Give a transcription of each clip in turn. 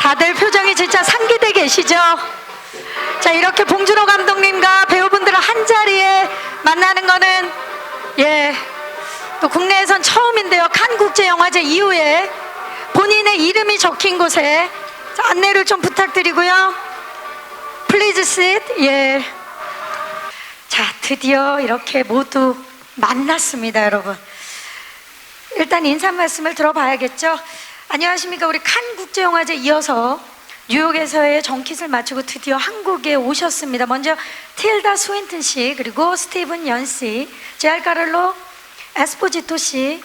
다들 표정이 진짜 상기돼 계시죠? 자, 이렇게 봉준호 감독님과 배우분들을 한 자리에 만나는 거는 또 국내에선 처음인데요. 칸 국제영화제 이후에 본인의 이름이 적힌 곳에 자, 안내를 좀 부탁드리고요. Please sit. 자, 드디어 이렇게 모두 만났습니다, 여러분. 일단 인사 말씀을 들어봐야겠죠. 안녕하십니까. 우리 칸 국제영화제 이어서 뉴욕에서의 정킷을 마치고 드디어 한국에 오셨습니다. 먼저 틸다 스윈튼 씨, 그리고 스티븐 연 씨, 제알카를로 에스포지토 씨,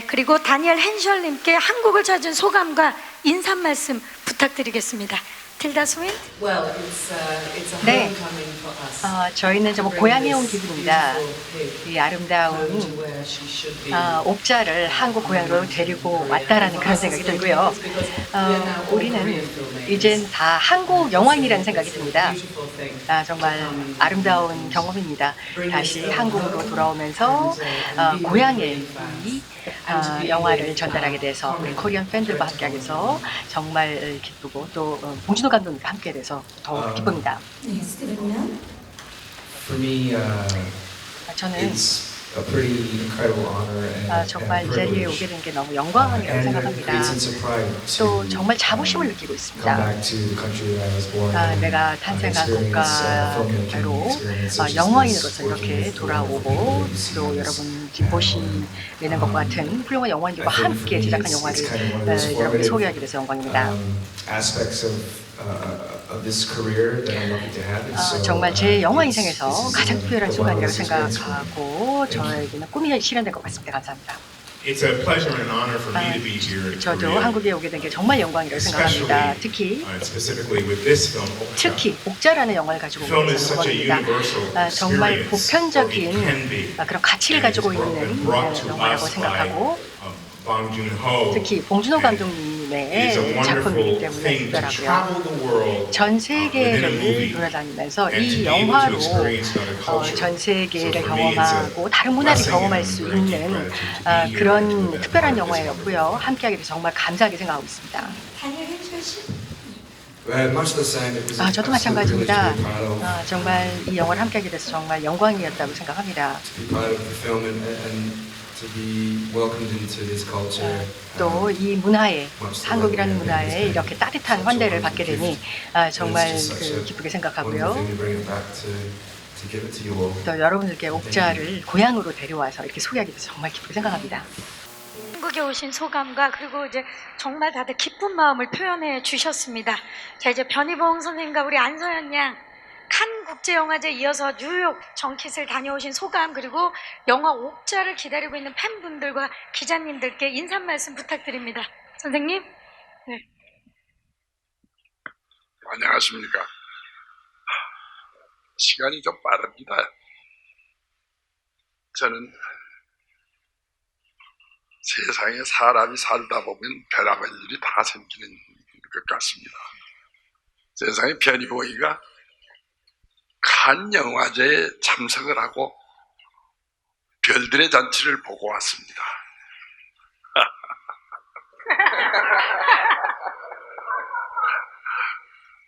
그리고 다니엘 헨셜님께 한국을 찾은 소감과 인사 말씀 부탁드리겠습니다. 틸다 스윈. 네, 저희는 정말 고향에 온 기분입니다. 이 아름다운 옥자를 한국 고향으로 데리고 왔다라는 그런 생각이 들고요. 우리는 이젠 다 한국 영화인이라는 생각이 듭니다. 정말 아름다운 경험입니다. 다시 한국으로 돌아오면서 고향의 이 영화를 전달하게 돼서 우리 코리안 팬들과 함께하게서 정말 기쁘고 또 봉준호 감독님과 함께 돼서 더욱 기쁩니다. For me, 저는 it's a pretty incredible honor and 정말 이 자리에 privilege. 오게 된 게 너무 영광이라고 And a 생각합니다. great sense of pride 또 to 정말 자부심을 느끼고 come 있습니다. back to the country that I was born in, 내가 탄생한 국가로 영화인으로서 이렇게 돌아오고 또 여러분 보시는 것과 같은 훌륭한 영화인들과 함께 제작한 영화를 여러분께 소개하게 돼서 영광입니다. aspects of this career that I'm lucky to have. And so, 정말 제 영화 인생에서 가장 특별한 순간이라고 생각하고 저에게는 꿈이 실현된 것 같습니다. 감사합니다. It's a pleasure and honor for me to be here in 저도 Korea, 한국에 오게 된 게 정말 영광이라고 생각합니다. 특히 specifically with this film. 특히 옥자라는 영화를 가지고 Film 오게 is 돼서 such a 영광입니다. universal 정말 experience, or it can 보편적인 be. 그런 가치를 가지고 있는 영화라고 생각하고 Bong Joon-ho 특히 봉준호 is a 감독님의 wonderful 작품이기 때문에 thing to 특별하고요. travel the world 전 within a 세계를 movie 돌아다니면서 and to 이 be able to 영화로 experience another culture. 전 세계를 So for me, it's a 경험하고 다른 문화를 blessing 경험할 and 수 great 있는 gratitude to be here 그런 and to be 특별한 part of this 영화였고요. 함께하게 돼서 정말 감사하게 생각하고 있습니다. 다니엘 헨셜 씨. Well, much the same. It was an 저도 absolute privilege to 마찬가지입니다. be part of, 정말 이 영화를 함께하게 돼서 정말 영광이었다고 생각합니다. to be part of the film and to be welcomed into this culture. 또 이 문화에 한국이라는 문화에 이렇게 따뜻한 환대를 받게 되니 정말 기쁘게 생각하고요. 또 여러분들께 옥자를 고향으로 데려와서 이렇게 소개하게 돼서 정말 기쁘게 생각합니다. 한국에 오신 소감과 그리고 이제 정말 다들 기쁜 마음을 표현해 주셨습니다. 자, 이제 변희봉 선생님과 우리 안서연 양 칸 국제영화제 이어서 뉴욕 정킷을 다녀오신 소감 그리고 영화 옥자를 기다리고 있는 팬분들과 기자님들께 인사 말씀 부탁드립니다. 선생님. 네. 안녕하십니까. 시간이 좀 빠릅니다. 저는 세상에 사람이 살다 보면 별의별 일이 다 생기는 것 같습니다. 세상에 변희봉이가 칸 영화제에 참석을 하고 별들의 잔치를 보고 왔습니다.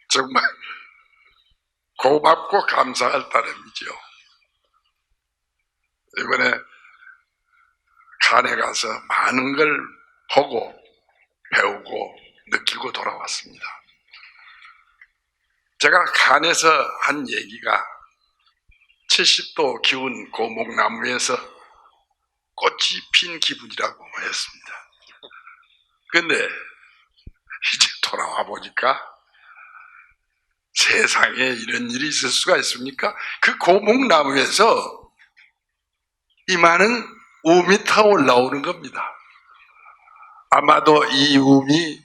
정말 고맙고 감사할 따름이죠. 이번에 칸에 가서 많은 걸 보고 배우고 느끼고 돌아왔습니다. 제가 칸에서 한 얘기가 70도 기운 고목나무에서 꽃이 핀 기분이라고 했습니다. 근데 이제 돌아와 보니까 세상에 이런 일이 있을 수가 있습니까? 그 고목나무에서 이마는 움이 타 올라오는 겁니다. 아마도 이 움이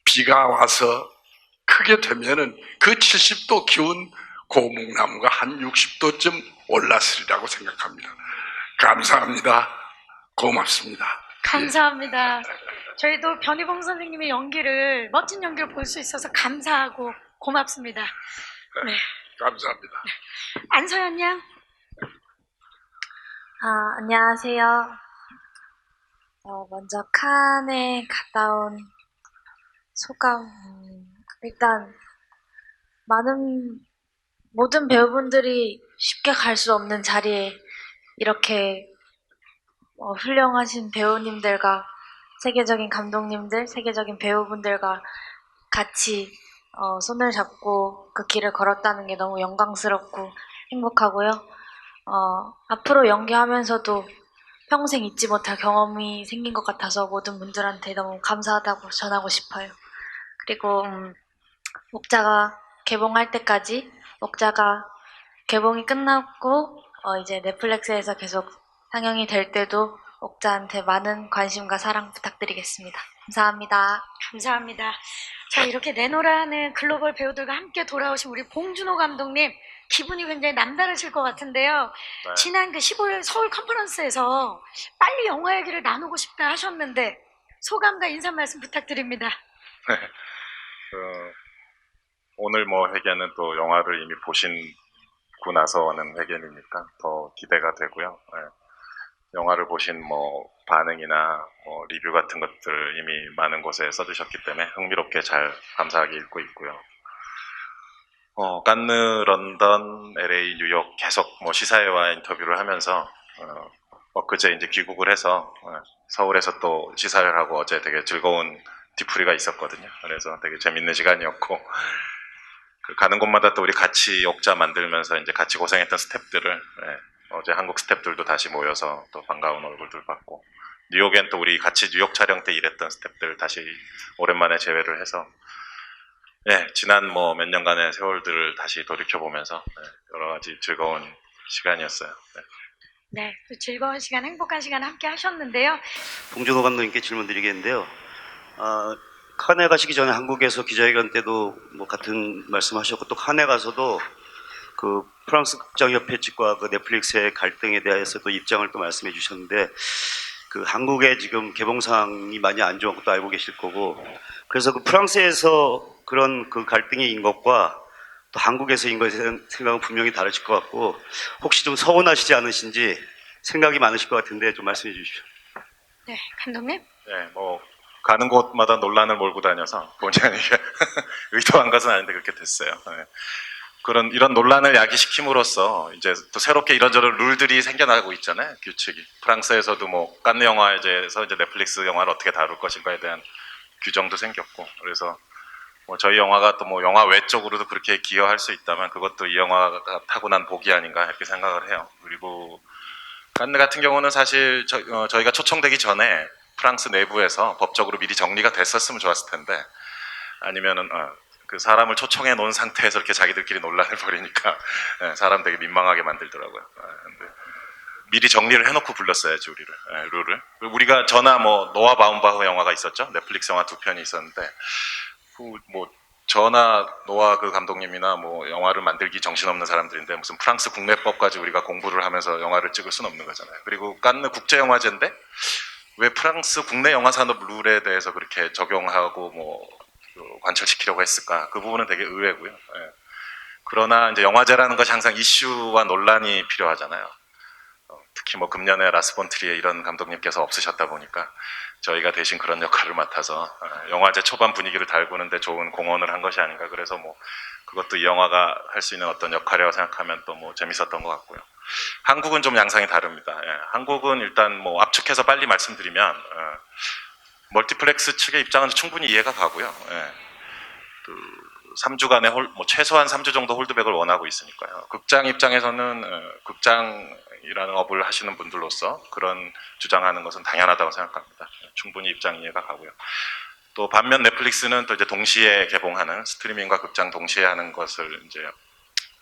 비가 와서 크게 되면은 그 70도 기운 고목나무가 한 60도쯤 올랐으리라고 생각합니다. 감사합니다. 고맙습니다. 감사합니다. 저희도 변희봉 선생님의 연기를 멋진 연기를 볼 수 있어서 감사하고 고맙습니다. 네. 감사합니다. 안서연 양. 안녕하세요. 먼저 칸에 갔다 온 소감, 일단 모든 배우분들이 쉽게 갈 수 없는 자리에 이렇게 훌륭하신 배우님들과 세계적인 감독님들, 세계적인 배우분들과 같이 손을 잡고 그 길을 걸었다는 게 너무 영광스럽고 행복하고요. 앞으로 연기하면서도 평생 잊지 못할 경험이 생긴 것 같아서 모든 분들한테 너무 감사하다고 전하고 싶어요. 그리고 옥자가 개봉할 때까지, 옥자가 개봉이 끝났고 이제 넷플릭스에서 계속 상영이 될 때도 옥자한테 많은 관심과 사랑 부탁드리겠습니다. 감사합니다. 감사합니다. 자, 이렇게 내노라는 글로벌 배우들과 함께 돌아오신 우리 봉준호 감독님, 기분이 굉장히 남다르실 것 같은데요. 네. 지난 그 15일 서울 컨퍼런스에서 빨리 영화 얘기를 나누고 싶다 하셨는데 소감과 인사 말씀 부탁드립니다. 오늘 뭐 회견은 또 영화를 이미 보신고 나서 하는 회견이니까 더 기대가 되고요. 네. 영화를 보신 뭐 반응이나 뭐 리뷰 같은 것들 이미 많은 곳에 써주셨기 때문에 흥미롭게 잘 감사하게 읽고 있고요. 칸느, 런던, LA, 뉴욕 계속 뭐 시사회와 인터뷰를 하면서 그제 이제 귀국을 해서 서울에서 또 시사회를 하고 어제 되게 즐거운 뒤풀이가 있었거든요. 그래서 되게 재밌는 시간이었고 가는 곳마다 또 우리 같이 옥자 만들면서 이제 같이 고생했던 스태프들을 어제 한국 스태프들도 다시 모여서 또 반가운 얼굴들 봤고 뉴욕엔 또 우리 같이 뉴욕 촬영 때 일했던 스태프들 다시 오랜만에 재회를 해서 지난 뭐 몇 년간의 세월들을 다시 돌이켜보면서 여러 가지 즐거운 시간이었어요. 네, 또 즐거운 시간, 행복한 시간 함께 하셨는데요. 봉준호 감독님께 질문 드리겠는데요. 칸에 가시기 전에 한국에서 기자회견 때도 뭐 같은 말씀하셨고 또 칸에 가서도 그 프랑스 극장협회 측과 그 넷플릭스의 갈등에 대해서 또 입장을 또 말씀해 주셨는데 그 한국의 지금 개봉 상황이 많이 안 좋은 것도 알고 계실 거고 그래서 그 프랑스에서 그런 그 갈등인 것과 또 한국에서인 것에 대한 생각은 분명히 다르실 것 같고 혹시 좀 서운하시지 않으신지 생각이 많으실 것 같은데 좀 말씀해 주십시오. 네, 감독님. 뭐 가는 곳마다 논란을 몰고 다녀서 본의 아니게 의도한 것은 아닌데 그렇게 됐어요. 이런 논란을 야기시킴으로써 이제 또 새롭게 이런저런 룰들이 생겨나고 있잖아요. 규칙이. 프랑스에서도 뭐 칸느 영화제에서 이제 넷플릭스 영화를 어떻게 다룰 것인가에 대한 규정도 생겼고 그래서 뭐 저희 영화가 또 뭐 영화 외적으로도 그렇게 기여할 수 있다면 그것도 이 영화가 타고난 복이 아닌가 이렇게 생각을 해요. 그리고 칸느 같은 경우는 사실 저희가 초청되기 전에 프랑스 내부에서 법적으로 미리 정리가 됐었으면 좋았을 텐데 아니면은 그 사람을 초청해 놓은 상태에서 이렇게 자기들끼리 논란을 벌이니까 사람 되게 민망하게 만들더라고요. 근데 미리 정리를 해놓고 불렀어야지 우리를 룰을. 우리가 저나 뭐 노아 바움바흐 영화가 있었죠. 넷플릭스 영화 2편이 있었는데 뭐 저나 노아 그 감독님이나 뭐 영화를 만들기 정신없는 사람들인데 무슨 프랑스 국내법까지 우리가 공부를 하면서 영화를 찍을 수는 없는 거잖아요. 그리고 칸느 국제영화제인데 왜 프랑스 국내 영화 산업 룰에 대해서 그렇게 적용하고 뭐 관철시키려고 했을까? 그 부분은 되게 의외고요. 그러나 이제 영화제라는 것이 항상 이슈와 논란이 필요하잖아요. 특히 뭐 금년에 라스 폰 트리에 이런 감독님께서 없으셨다 보니까 저희가 대신 그런 역할을 맡아서 영화제 초반 분위기를 달구는데 좋은 공헌을 한 것이 아닌가. 그래서 뭐 그것도 이 영화가 할 수 있는 어떤 역할이라고 생각하면 또 뭐 재밌었던 것 같고요. 한국은 좀 양상이 다릅니다. 한국은 일단 뭐 압축해서 빨리 말씀드리면 멀티플렉스 측의 입장은 충분히 이해가 가고요. 3주간의 뭐 최소한 3주 정도 홀드백을 원하고 있으니까요. 극장 입장에서는 극장이라는 업을 하시는 분들로서 그런 주장하는 것은 당연하다고 생각합니다. 충분히 입장 이해가 가고요. 또 반면 넷플릭스는 또 이제 동시에 개봉하는 스트리밍과 극장 동시에 하는 것을 이제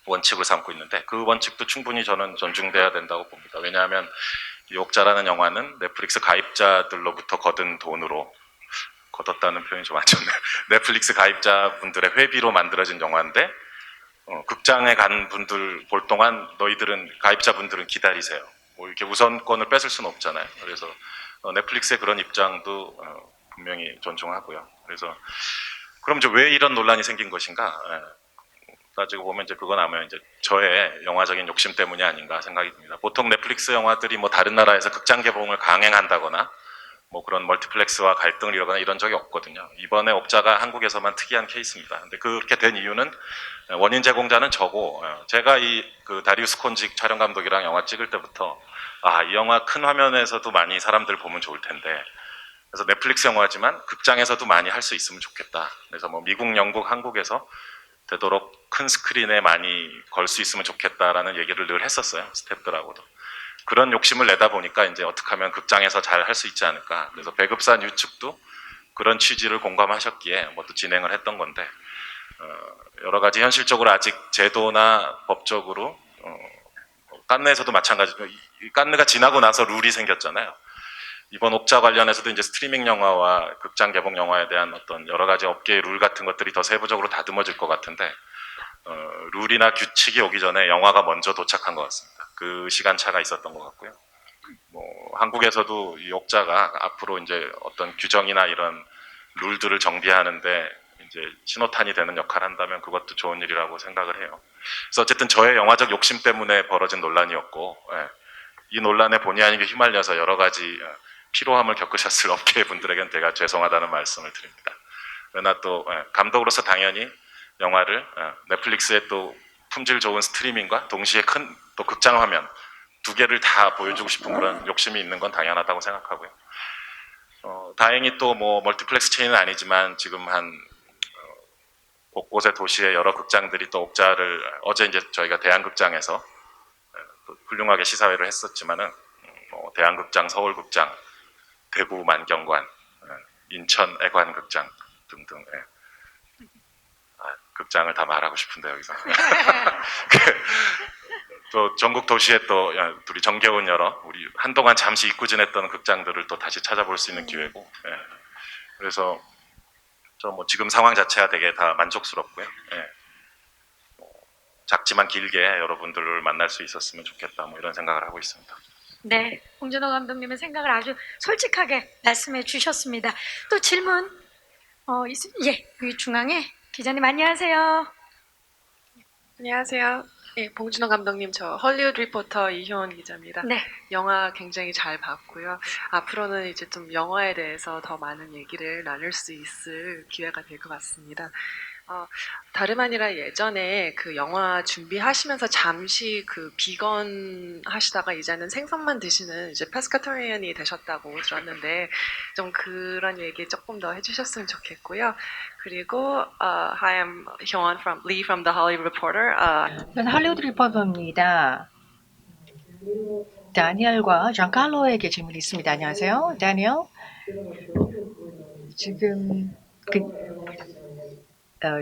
원칙을 삼고 있는데 그 원칙도 충분히 저는 존중돼야 된다고 봅니다. 왜냐하면 이 옥자라는 영화는 넷플릭스 가입자들로부터 거둔 돈으로 거뒀다는 표현이 좀 안 좋네요. 넷플릭스 가입자분들의 회비로 만들어진 영화인데 극장에 간 분들 볼 동안 너희들은 가입자분들은 기다리세요. 뭐 이렇게 우선권을 뺏을 수는 없잖아요. 그래서 넷플릭스의 그런 입장도 분명히 존중하고요. 그래서 그럼 이제 왜 이런 논란이 생긴 것인가? 따지고 보면 이제 그건 아마 이제 저의 영화적인 욕심 때문이 아닌가 생각이 듭니다. 보통 넷플릭스 영화들이 뭐 다른 나라에서 극장 개봉을 강행한다거나 뭐 그런 멀티플렉스와 갈등을 이루거나 이런 적이 없거든요. 이번에 옥자가 한국에서만 특이한 케이스입니다. 근데 그렇게 된 이유는 원인 제공자는 저고, 제가 이 그 다리우스 콘직 촬영 감독이랑 영화 찍을 때부터 이 영화 큰 화면에서도 많이 사람들 보면 좋을 텐데, 그래서 넷플릭스 영화지만 극장에서도 많이 할 수 있으면 좋겠다. 그래서 뭐 미국, 영국, 한국에서 되도록 큰 스크린에 많이 걸 수 있으면 좋겠다라는 얘기를 늘 했었어요. 스태프들하고도. 그런 욕심을 내다 보니까 이제 어떻게 하면 극장에서 잘 할 수 있지 않을까. 그래서 배급사 유측도 그런 취지를 공감하셨기에 뭐 또 진행을 했던 건데, 여러 가지 현실적으로 아직 제도나 법적으로 깐느에서도 마찬가지로 이 깐느가 지나고 나서 룰이 생겼잖아요. 이번 옥자 관련해서도 이제 스트리밍 영화와 극장 개봉 영화에 대한 어떤 여러 가지 업계의 룰 같은 것들이 더 세부적으로 다듬어질 것 같은데, 룰이나 규칙이 오기 전에 영화가 먼저 도착한 것 같습니다. 그 시간 차가 있었던 것 같고요. 뭐 한국에서도 이 옥자가 앞으로 이제 어떤 규정이나 이런 룰들을 정비하는데 이제 신호탄이 되는 역할을 한다면 그것도 좋은 일이라고 생각을 해요. 그래서 어쨌든 저의 영화적 욕심 때문에 벌어진 논란이었고, 이 논란에 본의 아니게 휘말려서 여러 가지 피로함을 겪으셨을 업계 분들에게는 제가 죄송하다는 말씀을 드립니다. 그러나 또 감독으로서 당연히 영화를 넷플릭스의 또 품질 좋은 스트리밍과 동시에 큰 또 극장 화면 두 개를 다 보여주고 싶은 그런 욕심이 있는 건 당연하다고 생각하고요. 다행히 또 뭐 멀티플렉스 체인은 아니지만 지금 한 곳곳의 도시의 여러 극장들이 또 옥자를 어제 이제 저희가 대한극장에서 또 훌륭하게 시사회를 했었지만은 뭐 대한극장, 서울극장, 대구 만경관, 인천 애관극장 등등 극장을 다 말하고 싶은데 여기서 또 전국 도시에 또 우리 정겨운 여러 우리 한동안 잠시 잊고 지냈던 극장들을 또 다시 찾아볼 수 있는 기회고, 그래서 저 뭐 지금 상황 자체가 되게 다 만족스럽고요. 작지만 길게 여러분들을 만날 수 있었으면 좋겠다 뭐 이런 생각을 하고 있습니다. 네, 봉준호 감독님의 생각을 아주 솔직하게 말씀해 주셨습니다. 또 질문 여기 중앙에 기자님 안녕하세요. 안녕하세요. 예, 봉준호 감독님, 저 헐리우드 리포터 이효원 기자입니다. 네. 영화 굉장히 잘 봤고요. 앞으로는 이제 좀 영화에 대해서 더 많은 얘기를 나눌 수 있을 기회가 될 것 같습니다. 다름 아니라 예전에 그 영화 준비하시면서 잠시 그 비건 하시다가 이제는 생선만 드시는 이제 페스카토리언이 되셨다고 들었는데 좀 그런 얘기 조금 더 해주셨으면 좋겠고요. 그리고 Hi, I'm Hyun from Lee from the Hollywood Reporter. 저는 할리우드 리포터입니다. 다니엘과 장칼로에게 질문이 있습니다. 안녕하세요, 다니엘. 지금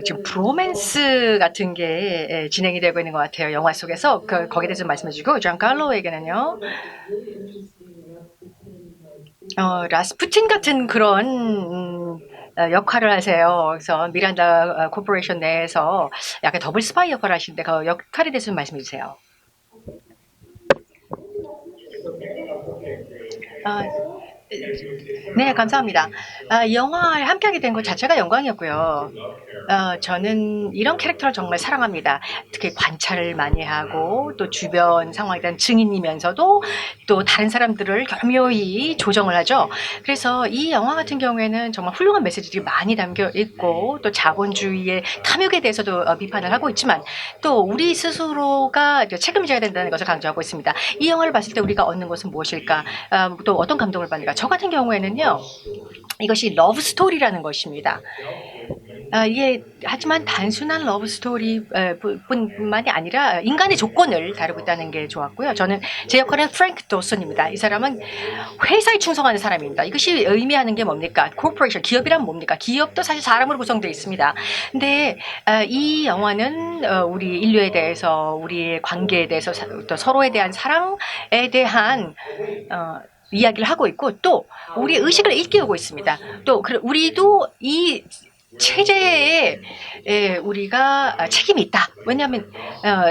지금 브로맨스 같은 게 진행이 되고 있는 것 같아요. 영화 속에서 거기에 대해서 말씀해 주시고, 장칼로에게는요. 라스푸틴 같은 그런 역할을 하세요. 그래서 미란다 코퍼레이션 내에서 약간 더블 스파이 역할을 하시는데 그 역할에 대해서 좀 말씀해 주세요. 네, 감사합니다. 영화에 함께하게 된 것 자체가 영광이었고요. 저는 이런 캐릭터를 정말 사랑합니다. 특히 관찰을 많이 하고 또 주변 상황에 대한 증인이면서도 또 다른 사람들을 교묘히 조정을 하죠. 그래서 이 영화 같은 경우에는 정말 훌륭한 메시지들이 많이 담겨 있고 또 자본주의의 탐욕에 대해서도 비판을 하고 있지만 또 우리 스스로가 책임져야 된다는 것을 강조하고 있습니다. 이 영화를 봤을 때 우리가 얻는 것은 무엇일까? 또 어떤 감동을 받는가? 저 같은 경우에는요. 이것이 러브 스토리라는 것입니다. 이게 하지만 단순한 러브 스토리 뿐만이 아니라 인간의 조건을 다루고 있다는 게 좋았고요. 저는 제 역할은 프랭크 도슨입니다. 이 사람은 회사에 충성하는 사람입니다. 이것이 의미하는 게 뭡니까? 코퍼레이션, 기업이란 뭡니까? 기업도 사실 사람으로 구성되어 있습니다. 근데 이 영화는 우리 인류에 대해서, 우리의 관계에 대해서, 또 서로에 대한 사랑에 대한 이야기를 하고 있고 또 우리 의식을 일깨우고 있습니다. 또 우리도 이 체제에 우리가 책임이 있다. 왜냐하면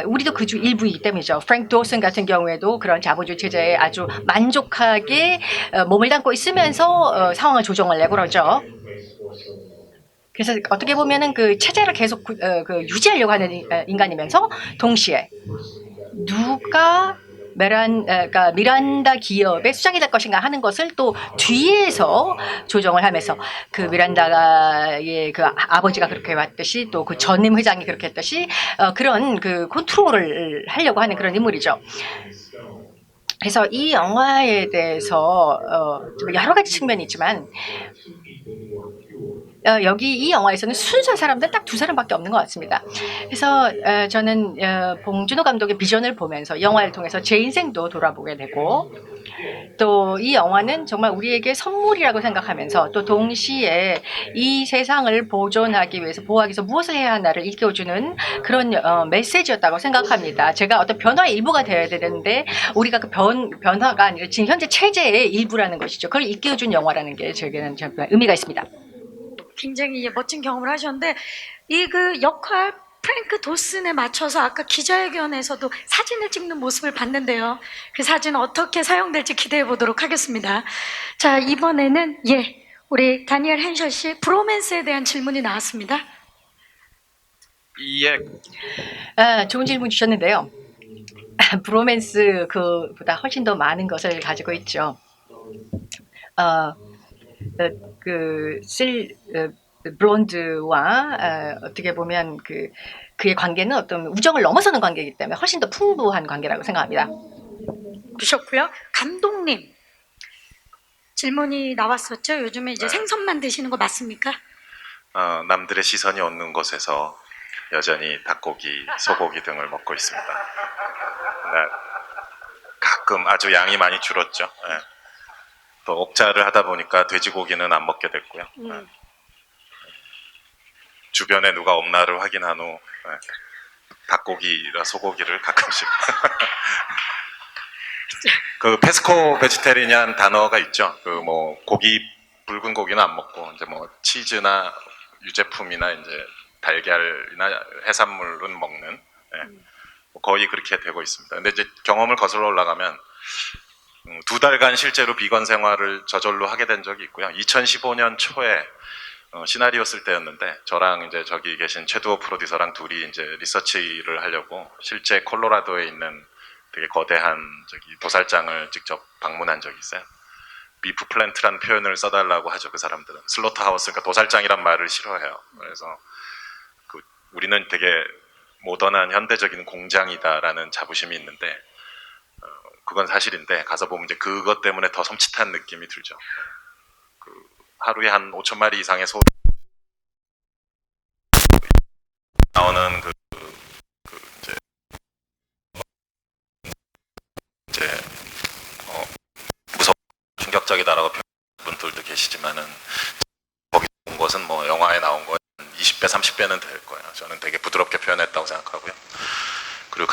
우리도 그 중 일부이기 때문이죠. 프랭크 도슨 같은 경우에도 그런 자본주의 체제에 아주 만족하게 몸을 담고 있으면서 상황을 조정을 내고 그러죠. 그래서 어떻게 보면은 그 체제를 계속 유지하려고 하는 인간이면서 동시에 누가 그러니까 미란다 기업의 수장이 될 것인가 하는 것을 또 뒤에서 조정을 하면서 그 미란다의 그 아버지가 그렇게 왔듯이 또 그 전임 회장이 그렇게 했듯이 그런 그 컨트롤을 하려고 하는 그런 인물이죠. 그래서 이 영화에 대해서 좀 여러 가지 측면이 있지만 여기 이 영화에서는 순수한 사람들 딱 두 사람밖에 없는 것 같습니다. 그래서 저는 봉준호 감독의 비전을 보면서 영화를 통해서 제 인생도 돌아보게 되고 또 이 영화는 정말 우리에게 선물이라고 생각하면서 또 동시에 이 세상을 보존하기 위해서 보호하기 위해서 무엇을 해야 하나를 일깨워주는 그런 메시지였다고 생각합니다. 제가 어떤 변화의 일부가 되어야 되는데 우리가 그 변화가 아니라 지금 현재 체제의 일부라는 것이죠. 그걸 일깨워준 영화라는 게 제게는 정말 의미가 있습니다. 굉장히 멋진 경험을 하셨는데 이 그 역할 프랭크 도슨에 맞춰서 아까 기자회견에서도 사진을 찍는 모습을 봤는데요. 그 사진 어떻게 사용될지 기대해 보도록 하겠습니다. 자, 이번에는 우리 다니엘 헨셜 씨 브로맨스에 대한 질문이 나왔습니다. 좋은 질문 주셨는데요. 브로맨스 그보다 훨씬 더 많은 것을 가지고 있죠. 브론드와 어떻게 보면 그의 관계는 어떤 우정을 넘어서는 관계이기 때문에 훨씬 더 풍부한 관계라고 생각합니다. 주셨고요. 감독님 질문이 나왔었죠. 요즘에 이제 생선만 드시는 거 맞습니까? 남들의 시선이 없는 곳에서 여전히 닭고기, 소고기 등을 먹고 있습니다. 가끔 아주 양이 많이 줄었죠. 또 옥자를 하다 보니까 돼지고기는 안 먹게 됐고요. 주변에 누가 없나를 확인한 후 닭고기라 소고기를 가끔씩 그 페스코 베지테리안 단어가 있죠. 그 뭐 고기 붉은 고기는 안 먹고 이제 뭐 치즈나 유제품이나 이제 달걀이나 해산물은 먹는 거의 그렇게 되고 있습니다. 근데 이제 경험을 거슬러 올라가면 2달간 실제로 비건 생활을 저절로 하게 된 적이 있고요. 2015년 초에 시나리오 쓸 때였는데 저랑 이제 저기 계신 최두호 프로듀서랑 둘이 이제 리서치를 하려고 실제 콜로라도에 있는 되게 거대한 저기 도살장을 직접 방문한 적이 있어요. 비프 플랜트라는 표현을 써달라고 하죠. 그 사람들은 슬로터 하우스, 그러니까 도살장이란 말을 싫어해요. 그래서 우리는 되게 모던한 현대적인 공장이다라는 자부심이 있는데 그건 사실인데 가서 보면 이제 그것 때문에 더 섬찟한 느낌이 들죠. 하루에 한 5천 마리 이상의 소 나오는 이제 무섭고 충격적이다라고 표현하는 분들도 계시지만은 거기 온 것은 뭐 영화에 나온 거 20배, 30배는 될 거예요. 저는 되게 부드럽게 표현했다고 생각하고요. 그리고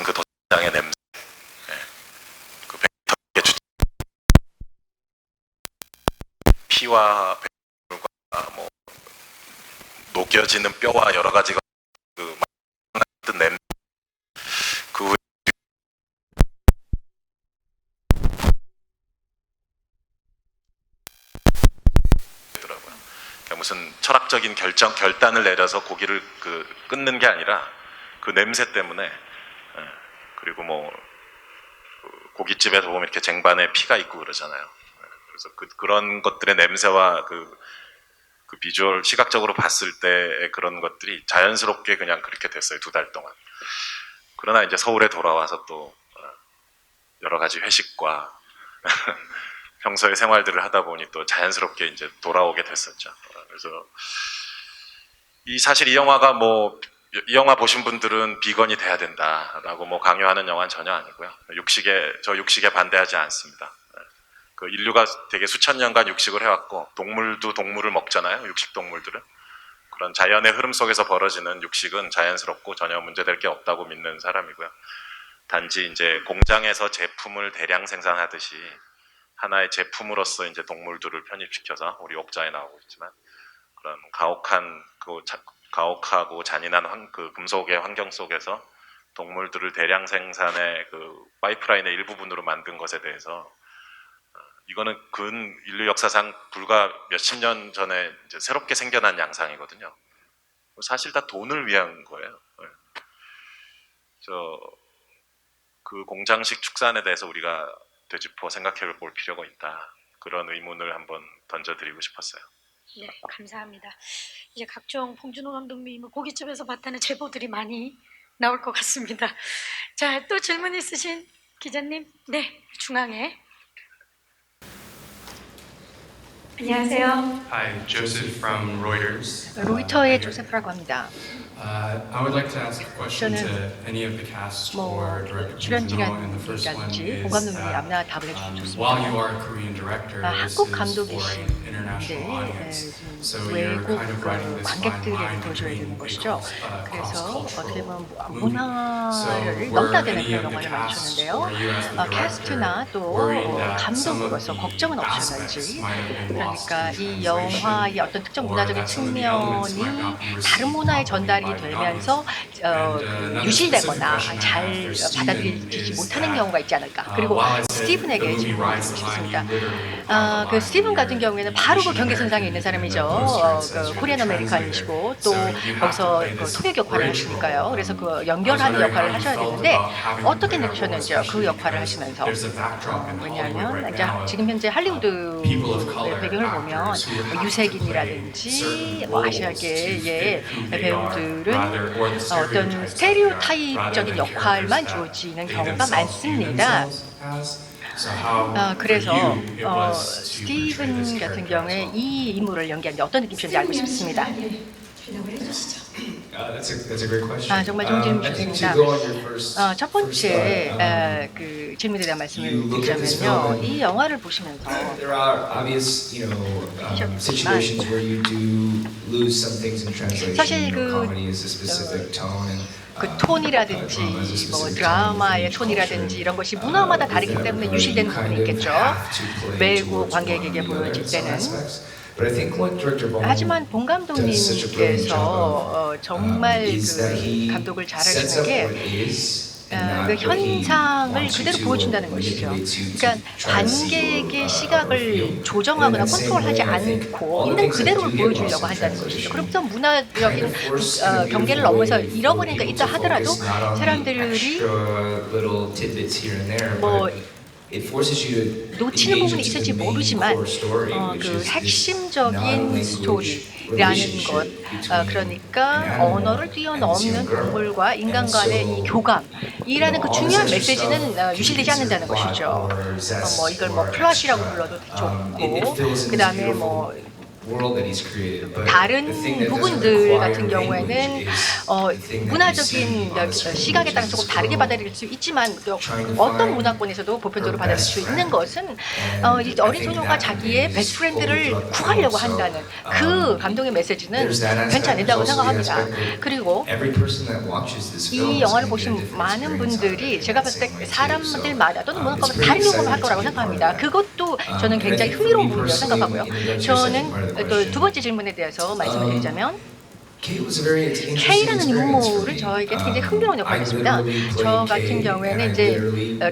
그 도장의 냄새, 그 피와 배물과 뭐 녹여지는 뼈와 여러 가지가 그 같은 냄새, 그 더라고요. 그러니까 무슨 철학적인 결단을 내려서 고기를 끊는 게 아니라 그 냄새 때문에 그리고 뭐 고깃집에서 보면 이렇게 쟁반에 피가 있고 그러잖아요. 그래서 그런 것들의 냄새와 그 비주얼 시각적으로 봤을 때의 그런 것들이 자연스럽게 그냥 그렇게 됐어요. 2달 동안. 그러나 이제 서울에 돌아와서 또 여러 가지 회식과 평소의 생활들을 하다 보니 또 자연스럽게 이제 돌아오게 됐었죠. 그래서 사실 이 영화가 이 영화 보신 분들은 비건이 돼야 된다라고 뭐 강요하는 영화는 전혀 아니고요. 육식에 반대하지 않습니다. 그 인류가 되게 수천 년간 육식을 해왔고 동물도 동물을 먹잖아요. 육식 동물들은. 그런 자연의 흐름 속에서 벌어지는 육식은 자연스럽고 전혀 문제될 게 없다고 믿는 사람이고요. 단지 이제 공장에서 제품을 대량 생산하듯이 하나의 제품으로서 이제 동물들을 편입시켜서 우리 옥자에 나오고 있지만 그런 가혹하고 잔인한 그 금속의 환경 속에서 동물들을 대량 생산의 그 파이프라인의 일부분으로 만든 것에 대해서 이거는 인류 역사상 불과 몇십 년 전에 이제 새롭게 생겨난 양상이거든요. 사실 다 돈을 위한 거예요. 그 공장식 축산에 대해서 우리가 되짚어 생각해 볼 필요가 있다. 그런 의문을 한번 던져드리고 싶었어요. 네, 감사합니다. 이제 각종 봉준호 감독님 고깃집에서 봤다는 제보들이 많이 나올 것 같습니다. 자, 또 질문 있으신 기자님? 네, 중앙에. 안녕하세요. Hi, Joseph from Reuters. 로이터의 조세프라고 합니다. I would like to ask a question to 저는 any of the cast 뭐 or Director Junho, and the first one 출연진이라든지 is 본 감독님이 아무나 답을 해주시면 while you 좋습니다. are a Korean director, this 한국 is 감독이신데 for an international audience. So you're 외국 kind of riding this fine 관객들에게 line 보여줘야 between 되는 a 것이죠. cross 그래서 어떻게 보면 movie. 문화를 So 넘나드는 were any 그런 of the 영화를 cast 만드셨는데요. or you as the director 캐스트나 또 worried that some of 감독으로서 the 걱정은 aspects 없으셨는지, might have been lost 그러니까 in 이 translation, 영화의 어떤 특정 or 문화적인 that some of the elements might 측면이 not be received 다른 문화에 전달이 properly by the 되면서 audience. 유실되거나 잘 받아들이지 못하는 경우가 있지 않을까. 그리고 스티븐에게 질문을 드리고 싶습니다. 그 스티븐 같은 경우에는 바로 그 경계선상에 있는 사람이죠. 그 코리안 아메리칸이시고 또 거기서 그 통역 역할을 하시니까요. 그래서 그 연결하는 역할을 하셔야 되는데 어떻게 느끼셨는지요? 그 역할을 하시면서. 왜냐하면 이제 지금 현재 할리우드의 배경을 보면 뭐 유색인이라든지 뭐 아시아계의 배우들은 어떤 스테레오타입적인 역할만 주어지는 경우가 많습니다. 그래서 스티븐 같은 경우에 이 인물을 연기하는데 어떤 느낌이신지 알고 싶습니다. That's a great question. 정말 좋은 I think 질문이십니다. to go on your first 첫 번째 그 질문에 대한 말씀을 드리자면요. 이 영화를 보시면서 there are obvious, situations where you do lose some things in translation. 사실 그, comedy is a specific tone, and 그 톤이라든지 뭐 드라마의 톤이라든지 이런 것이 문화마다 다르기 때문에 유실되는 부분이 있겠죠. 외국 관객에게 보여질 때는. 하지만 본 감독님께서 정말 그 감독을 잘하시는 게 그 현상을 그대로 보여준다는 것이죠. 그러니까 관객의 시각을 조정하거나 컨트롤하지 않고 있는 그대로를 보여주려고 한다는 것이죠. 그럼서 문화적인 경계를 넘어서 잃어버리니까 있다 하더라도 사람들이 뭐 놓치는 부분이 있을지 모르지만 그 핵심적인 스토리라는 것, 그러니까 언어를 뛰어넘는 동물과 인간 간의 이 교감이라는 그 중요한 메시지는 유실되지 않는다는 것이죠. 뭐 이걸 뭐 플롯이라고 불러도 좋고, 그 다음에 뭐 다른 부분들 같은 경우에는 문화적인 시각에 따라 조금 다르게 받아들일 수 있지만 어떤 문화권에서도 보편적으로 받아들일 수 있는 것은 어린 소녀가 자기의 베스트 프렌드를 구하려고 한다는 그 감동의 메시지는 괜찮다고 생각합니다. 그리고 이 영화를 보신 많은 분들이 제가 봤을 때 사람들마다 또는 문화권마다 다른 경험을 할 거라고 생각합니다. 그것도 저는 굉장히 흥미로운 부분이라고 생각하고요. 저는 또 두 번째 질문에 대해서 말씀을 드리자면 K라는 인물을 저에게 굉장히 흥미로운 역할을 했습니다. 저 같은 경우에는 이제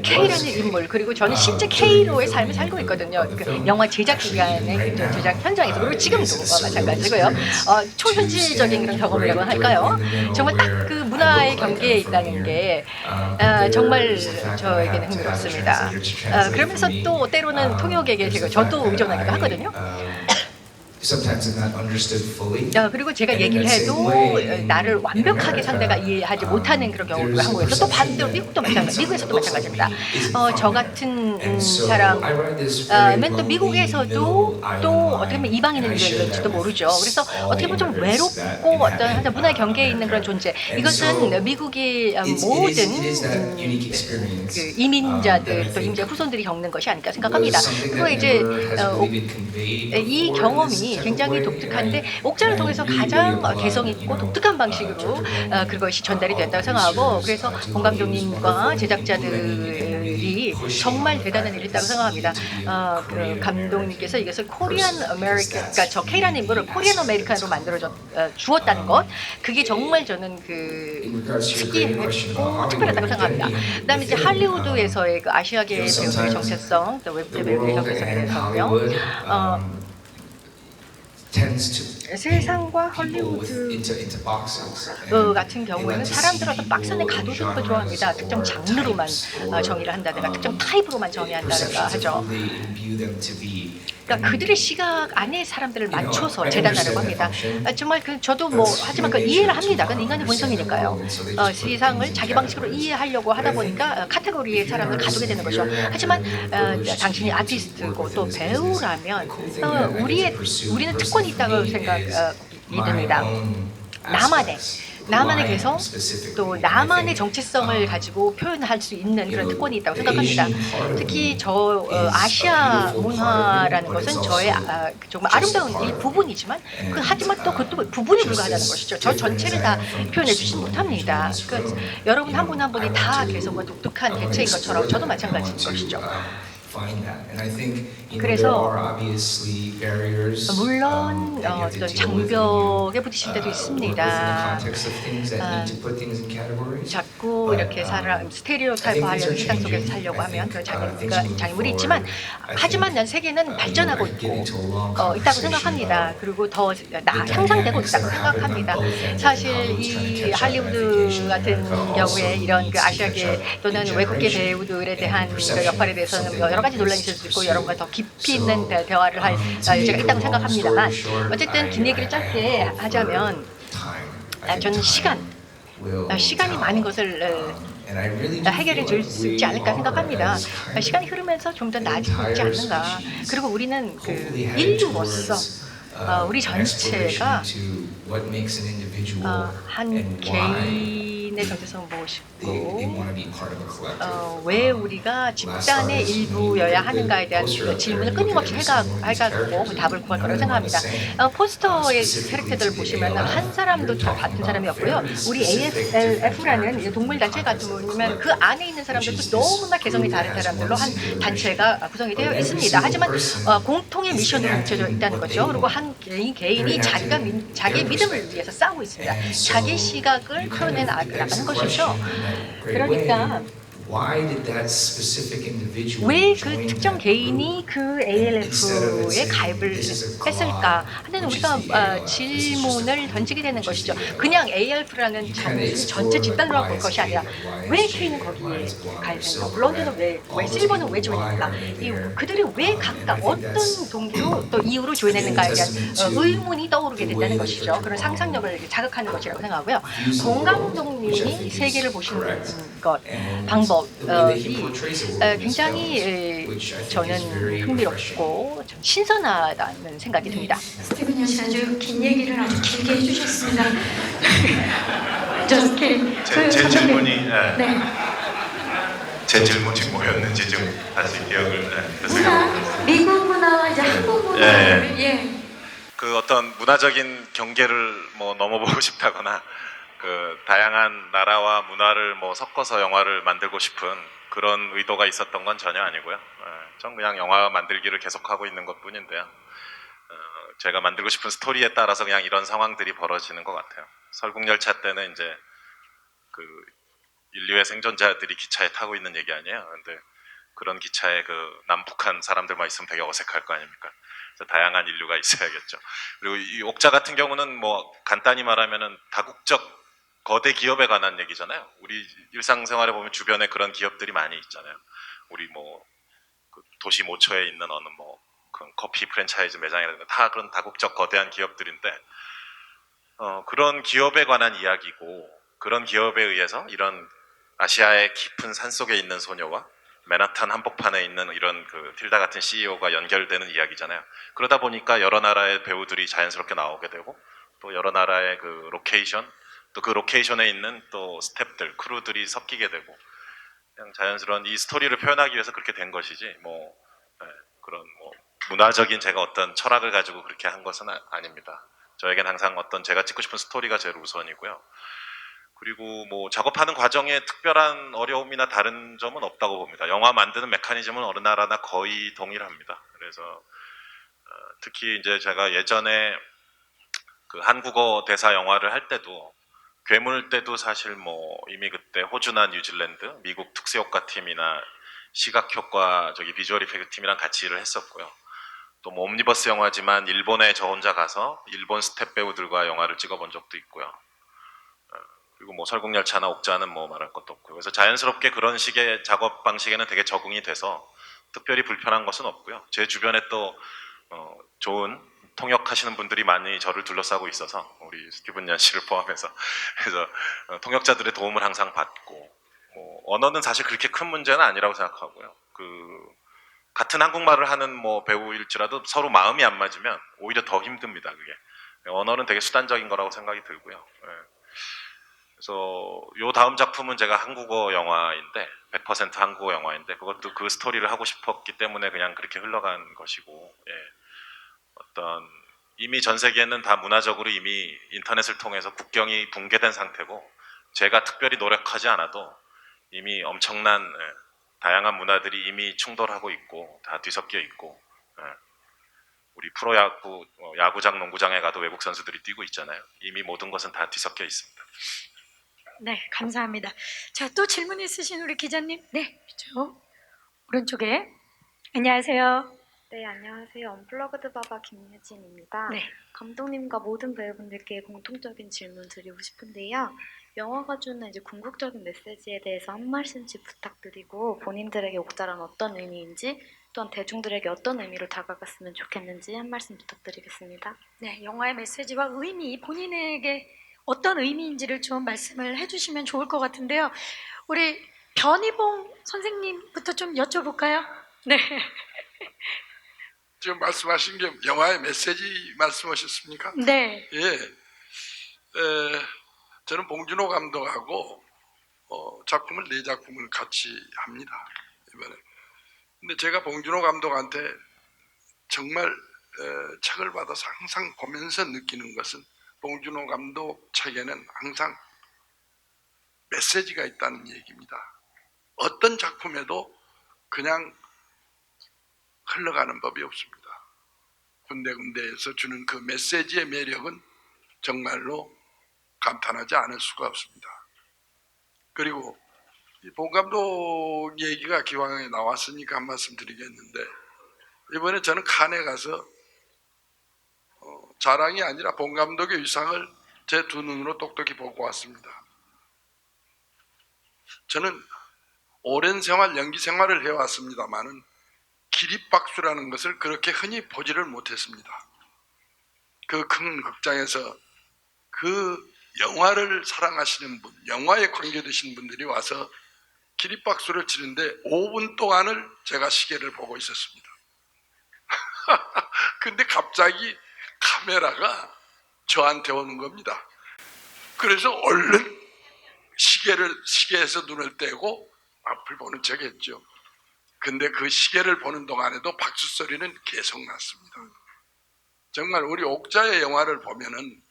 K라는 인물, 그리고 저는 실제 K로의 삶을 살고 있거든요. 그 영화 제작 기간의 제작 현장에서, 그리고 지금도 마찬가지고요. 초현실적인 그런 경험이라고 할까요? 정말 딱 그 문화의 경계에 있다는 게 정말 저에게는 흥미롭습니다. 그러면서 또 때로는 통역에게 저도 의존하기도 하거든요. 그리고 제가 얘기를 해도 나를 완벽하게 상대가 이해하지 못하는 그런 경우도 한국에서, 또 반대로 미국도 마찬가지, 미국에서도 마찬가지입니다. 저 같은 사람은 또 미국에서도 또 어떻게 보면 이방인일지도 모르죠. 그래서 어떻게 보면 좀 외롭고 어떤 문화의 경계에 있는 그런 존재. 이것은 미국의 모든 그 이민자들 또 이민자 후손들이 겪는 것이 아닐까 생각합니다. 그리고 이제 이 경험이 굉장히 독특한데 옥자를 통해서 가장 개성 있고 독특한 방식으로 그것이 전달이 됐다고 생각하고, 그래서 본 감독님과 제작자들이 정말 대단한 일을 했다고 생각합니다. 그 감독님께서 이것을 코리안 아메리칸, 그러니까 저 K라는 인물을 코리안 아메리칸으로 만들어 주었다는 것, 그게 정말 저는 그 특이했고 특별하다고 생각합니다. 그다음에 이제 할리우드에서의 그 아시아계 배우들의 정체성, 또 외국계 배우들의 정체성에 대해서요. 세상과 people with, 헐리우드 into boxes. And 같은 they 경우에는 like to 사람들 어떤 see 박스 안에 people in 가둬두는 걸 genres 좋아합니다. 특정 or 장르로만 types or, 정의를 한다든가 특정 타입으로만 정의한다든가 perceptions of 하죠. who they imbue them to be. 그러니까 그들의 시각 안에 사람들을 맞춰서 재단하려고 합니다. 정말 저도 하지만 그 이해를 합니다. 그건 인간의 본성이니까요. 세상을 자기 방식으로 이해하려고 하다 보니까 카테고리에 사람을 가두게 되는 거죠. 하지만 당신이 아티스트고 또 배우라면 우리는 특권이 있다고 믿습니다. 나만의 개성, 또 나만의 정체성을 가지고 표현할 수 있는 그런 특권이 있다고 생각합니다. 특히 아시아 문화라는 것은 저의 정말 아름다운 일부분이지만 하지만 또 그것도 부분에 불과하다는 것이죠. 저 전체를 다 표현해 주지 못합니다. 여러분 한 분 한 분이 다 개성과 독특한 개체인 것처럼 저도 마찬가지인 것이죠. 그래서 물론 어떤 장벽에 부딪힐 때도 있습니다. 자꾸 이렇게 사람 스테레오타입화하려는 세상 속에서 살려고 하면 그런 장애물이 있지만 하지만 난 세계는 발전하고 있고 있다고 생각합니다. 그리고 더 향상되고 있다고 생각합니다. 사실 이 할리우드 같은 경우에 이런 아시아계 또는 외국계 배우들에 대한 역할에 대해서는 여러 가지 논란이 있을 수 있고 여러분과 더 깊이 있는 대화를 할 여지가 있다고 생각합니다만 어쨌든 긴 얘기를 짧게 하자면 저는 시간이 많은 것을 해결해 줄 수 있지 않을까 생각합니다. 시간이 흐르면서 좀 더 나아지지 않는가. 그리고 우리는 인류로서 우리 전체가 한 개인의 정체성을 모시고 왜 우리가 집단의 일부여야 하는가에 대한 질문을 끊임없이 해가고 답을 구할 거라고 생각합니다. 포스터의 캐릭터들을 보시면 한 사람도 저 같은 사람이 없고요. 우리 AFLF라는 동물단체 같은 경우는 그 안에 있는 사람들도 너무나 개성이 다른 사람들로 한 단체가 구성이 되어 있습니다. 하지만 공통의 미션으로 뭉쳐져 있다는 거죠. 그리고 한 개인이 자기의 믿음을 위해서 싸우고 있습니다. 자기 시각을 표현해 나가는 것이죠. 그러니까 왜 그 특정 개인이 그 ALF에 가입을 했을까 하는 우리가 질문을 던지게 되는 것이죠. 그냥 ALF라는 전체 집단으로 볼 것이 아니라 왜 K는 거기에 가입했는가, 블론드는 왜 실버는 왜 조인했는가, 그들이 왜 각각 어떤 동기로 또 이유로 조인했는가에 대한 의문이 떠오르게 된다는 것이죠. 그런 상상력을 자극하는 것이라고 생각하고요. 공감독님이 세계를 보시는 방법이 굉장히 저는 흥미롭고 좀 신선하다는 생각이 듭니다. 스티븐 씨 아주 긴 얘기를 아주 길게 해주셨습니다. 제 질문이 네. 제 질문이 뭐였는지 좀 다시 기억을 미국 문화와 이제 한국 문화를 그 어떤 문화적인 경계를 넘어보고 싶다거나 그 다양한 나라와 문화를 섞어서 영화를 만들고 싶은 그런 의도가 있었던 건 전혀 아니고요. 전 그냥 영화 만들기를 계속하고 있는 것뿐인데요. 제가 만들고 싶은 스토리에 따라서 그냥 이런 상황들이 벌어지는 것 같아요. 설국열차 때는 이제 그 인류의 생존자들이 기차에 타고 있는 얘기 아니에요. 근데 그런 기차에 그 남북한 사람들만 있으면 되게 어색할 거 아닙니까? 그래서 다양한 인류가 있어야겠죠. 그리고 이 옥자 같은 경우는 간단히 말하면은 다국적 거대 기업에 관한 얘기잖아요. 우리 일상생활에 보면 주변에 그런 기업들이 많이 있잖아요. 우리 그 도시 모처에 있는 어느 그런 커피 프랜차이즈 매장이라든가 다 그런 다국적 거대한 기업들인데 그런 기업에 관한 이야기고 그런 기업에 의해서 이런 아시아의 깊은 산속에 있는 소녀와 맨하탄 한복판에 있는 이런 그 틸다 같은 CEO가 연결되는 이야기잖아요. 그러다 보니까 여러 나라의 배우들이 자연스럽게 나오게 되고 또 여러 나라의 그 로케이션 또 그 로케이션에 있는 또 스태프들, 크루들이 섞이게 되고 그냥 자연스러운 이 스토리를 표현하기 위해서 그렇게 된 것이지 그런 문화적인 제가 어떤 철학을 가지고 그렇게 한 것은 아닙니다. 저에겐 항상 어떤 제가 찍고 싶은 스토리가 제일 우선이고요. 그리고 작업하는 과정에 특별한 어려움이나 다른 점은 없다고 봅니다. 영화 만드는 메커니즘은 어느 나라나 거의 동일합니다. 그래서 특히 이제 제가 예전에 그 한국어 대사 영화를 할 때도 괴물 때도 사실 이미 그때 호주나 뉴질랜드, 미국 특수효과 팀이나 시각효과 비주얼 이펙트 팀이랑 같이 일을 했었고요. 또 뭐 옴니버스 영화지만 일본에 저 혼자 가서 일본 스텝 배우들과 영화를 찍어본 적도 있고요. 그리고 뭐 설국열차나 옥자는 뭐 말할 것도 없고요. 그래서 자연스럽게 그런 식의 작업 방식에는 되게 적응이 돼서 특별히 불편한 것은 없고요. 제 주변에 또 좋은 통역하시는 분들이 많이 저를 둘러싸고 있어서 우리 스티븐 얀 씨를 포함해서 그래서 통역자들의 도움을 항상 받고 뭐 언어는 사실 그렇게 큰 문제는 아니라고 생각하고요. 같은 한국말을 하는 뭐 배우일지라도 서로 마음이 안 맞으면 오히려 더 힘듭니다. 그게 언어는 되게 수단적인 거라고 생각이 들고요. 예. 그래서 요 다음 작품은 제가 한국어 영화인데 100% 한국어 영화인데 그것도 그 스토리를 하고 싶었기 때문에 그냥 그렇게 흘러간 것이고 예. 어떤 이미 전 세계는 다 문화적으로 이미 인터넷을 통해서 국경이 붕괴된 상태고 제가 특별히 노력하지 않아도 이미 엄청난 다양한 문화들이 이미 충돌하고 있고 다 뒤섞여 있고 우리 프로야구 야구장 농구장에 가도 외국 선수들이 뛰고 있잖아요. 이미 모든 것은 다 뒤섞여 있습니다. 네, 감사합니다. 자, 또 질문 있으신 우리 기자님? 네, 그렇죠. 오른쪽에. 안녕하세요. 네, 안녕하세요. 언플러그드 바바 김유진입니다. 네. 감독님과 모든 배우분들께 공통적인 질문 드리고 싶은데요. 영화가 주는 이제 궁극적인 메시지에 대해서 한 말씀씩 부탁드리고 본인들에게 옥자란 어떤 의미인지 또한 대중들에게 어떤 의미로 다가갔으면 좋겠는지 한 말씀 부탁드리겠습니다. 네, 영화의 메시지와 의미, 본인에게 어떤 의미인지를 좀 말씀을 해주시면 좋을 것 같은데요. 우리 변희봉 선생님부터 좀 여쭤볼까요? 네. 지금 말씀하신 게 영화의 메시지 말씀하셨습니까? 네. 예. 저는 봉준호 감독하고 작품을 4작품을 같이 합니다. 이번에. 근데 제가 봉준호 감독한테 정말 책을 받아서 항상 보면서 느끼는 것은 봉준호 감독 책에는 항상 메시지가 있다는 얘기입니다. 어떤 작품에도 그냥 흘러가는 법이 없습니다. 군데군데에서 주는 그 메시지의 매력은 정말로 감탄하지 않을 수가 없습니다. 그리고 봉 감독 얘기가 기왕에 나왔으니까 한 말씀 드리겠는데 이번에 저는 칸에 가서 자랑이 아니라 봉 감독의 위상을 제 두 눈으로 똑똑히 보고 왔습니다. 저는 오랜 생활, 연기 생활을 해왔습니다만은 기립박수라는 것을 그렇게 흔히 보지를 못했습니다. 그 큰 극장에서 그 영화를 사랑하시는 분, 영화에 관계되신 분들이 와서 기립박수를 치는데 5분 동안을 제가 시계를 보고 있었습니다. 근데 갑자기 카메라가 저한테 오는 겁니다. 그래서 얼른 시계에서 눈을 떼고 앞을 보는 척 했죠. 근데 그 시계를 보는 동안에도 박수 소리는 계속 났습니다. 정말 우리 옥자의 영화를 보면은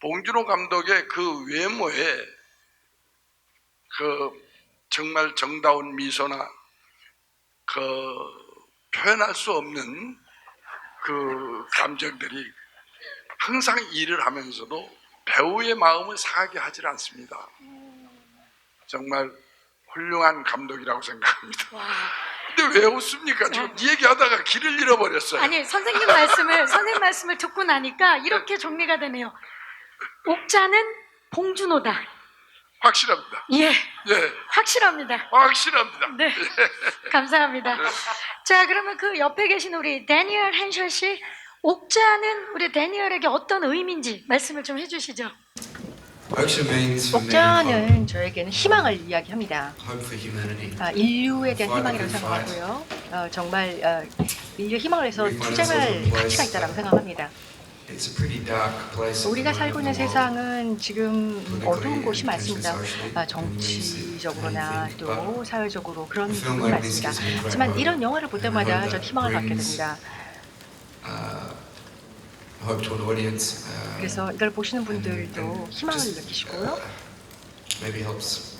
봉준호 감독의 그 외모에 그 정말 정다운 미소나 그 표현할 수 없는 그 감정들이 항상 일을 하면서도 배우의 마음을 상하게 하질 않습니다. 정말 훌륭한 감독이라고 생각합니다. 근데 왜 웃습니까? 지금 이 얘기하다가 길을 잃어버렸어요. 아니, 선생님 말씀을 듣고 나니까 이렇게 정리가 되네요. 옥자는 봉준호다. 확실합니다. 예, 예, 확실합니다. 확실합니다. 네, 감사합니다. 자, 그러면 그 옆에 계신 우리 데니얼 헨셜 씨, 옥자는 우리 데니얼에게 어떤 의미인지 말씀을 좀 해주시죠. 옥자는 저에게는 희망을 이야기합니다. Hope for humanity. 인류에 대한 희망이라고 생각하고요. 정말 인류 희망을 위해서 투쟁할 가치가 있다고 생각합니다. It's a pretty dark place. 우리가 살고 있는 세상은 지금 어두운 곳이 많습니다. 정치적으로나 또 사회적으로 그런 부분이 많습니다. 하지만 이런 영화를 볼 때마다 전 희망을 갖게 됩니다. Hope to an audience. 그래서 이걸 보시는 분들도 희망을 느끼시고요. Maybe helps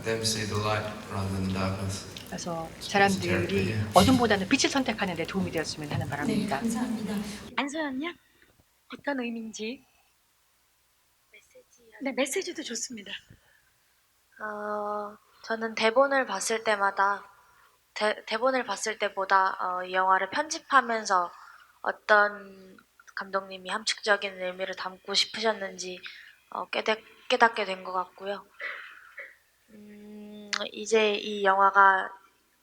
them see the light rather than the darkness. 그래서 사람들이 어둠보다는 빛을 선택하는 데 도움이 되었으면 하는 바람입니다. 감사합니다. 안소연 양, 어떤 의미인지. 네, 메시지도 좋습니다. 저는 대본을 봤을 때마다 대본을 봤을 때보다 이 영화를 편집하면서 어떤 감독님이 함축적인 의미를 담고 싶으셨는지 깨닫게 된 것 같고요. 이제 이 영화가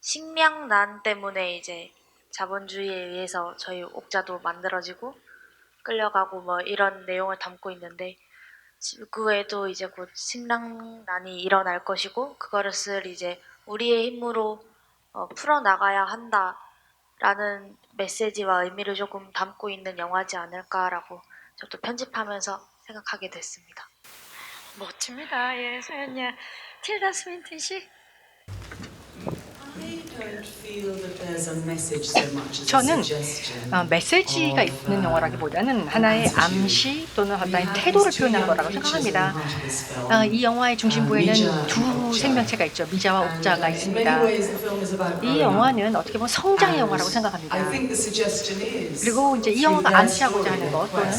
식량난 때문에 이제 자본주의에 의해서 저희 옥자도 만들어지고 끌려가고 뭐 이런 내용을 담고 있는데, 그 외에도 이제 곧 식량난이 일어날 것이고 그것을 이제 우리의 힘으로 풀어나가야 한다라는 메시지와 의미를 조금 담고 있는 영화지 않을까라고 저도 편집하면서 생각하게 됐습니다. 멋집니다. 예, 소연이 틸다 스윈튼 씨. 저는 메시지가 있는 영화라기보다는 하나의 암시 또는 하나의 태도를 표현한 거라고 생각합니다. 이 영화의 중심부에는 두 생명체가 있죠. 미자와 옥자가 있습니다. 이 영화는 어떻게 보면 성장의 영화라고 생각합니다. 그리고 이제 이 영화가 암시하고자 하는 것 또는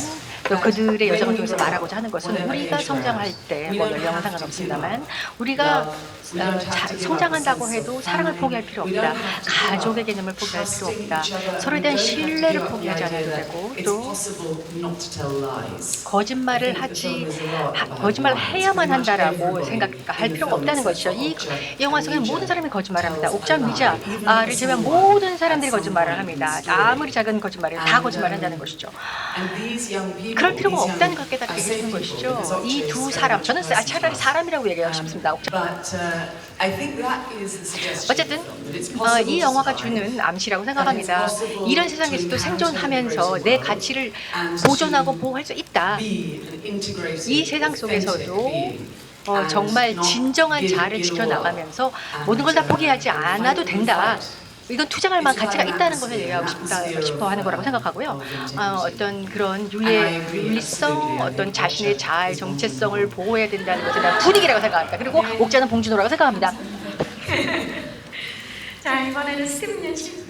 또 그들의 여정을 통해서 말하고자 하는 것은 우리가 성장할 때 뭐 연령은 상관없습니다만 우리가 성장한다고 해도 사랑을 포기할 필요 없다. 가족의 개념을 포기할 필요 없다. 서로에 대한 신뢰를 포기하지 않아도 되고 또 거짓말을 해야만 한다라고 생각할 필요가 없다는 것이죠. 이 영화 속에 모든 사람이 거짓말합니다. 옥자 미자를 제외한 모든 사람들이 거짓말을 합니다. 아무리 작은 거짓말이라도 다 거짓말한다는 것이죠. 그럴 필요가 없다는 걸 깨닫게 해주는 것이죠. 이 두 사람, 저는 차라리 사람이라고 얘기하고 싶습니다. 어쨌든 이 영화가 주는 암시라고 생각합니다. 이런 세상에서도 생존하면서 내 가치를 보존하고 보호할 수 있다. 이 세상 속에서도 정말 진정한 자아를 지켜나가면서 모든 걸 다 포기하지 않아도 된다. 이건 투쟁할 만한 가치가 있다는 것을 얘기하고 싶어 하는 거라고 생각하고요. 어떤 그런 윤리성, 어떤 자신의 자아의 정체성을 보호해야 된다는 것에 대한 분위기라고 생각합니다. 그리고 옥자는 봉준호라고 생각합니다. 자, 이번에는 스티븐 씨.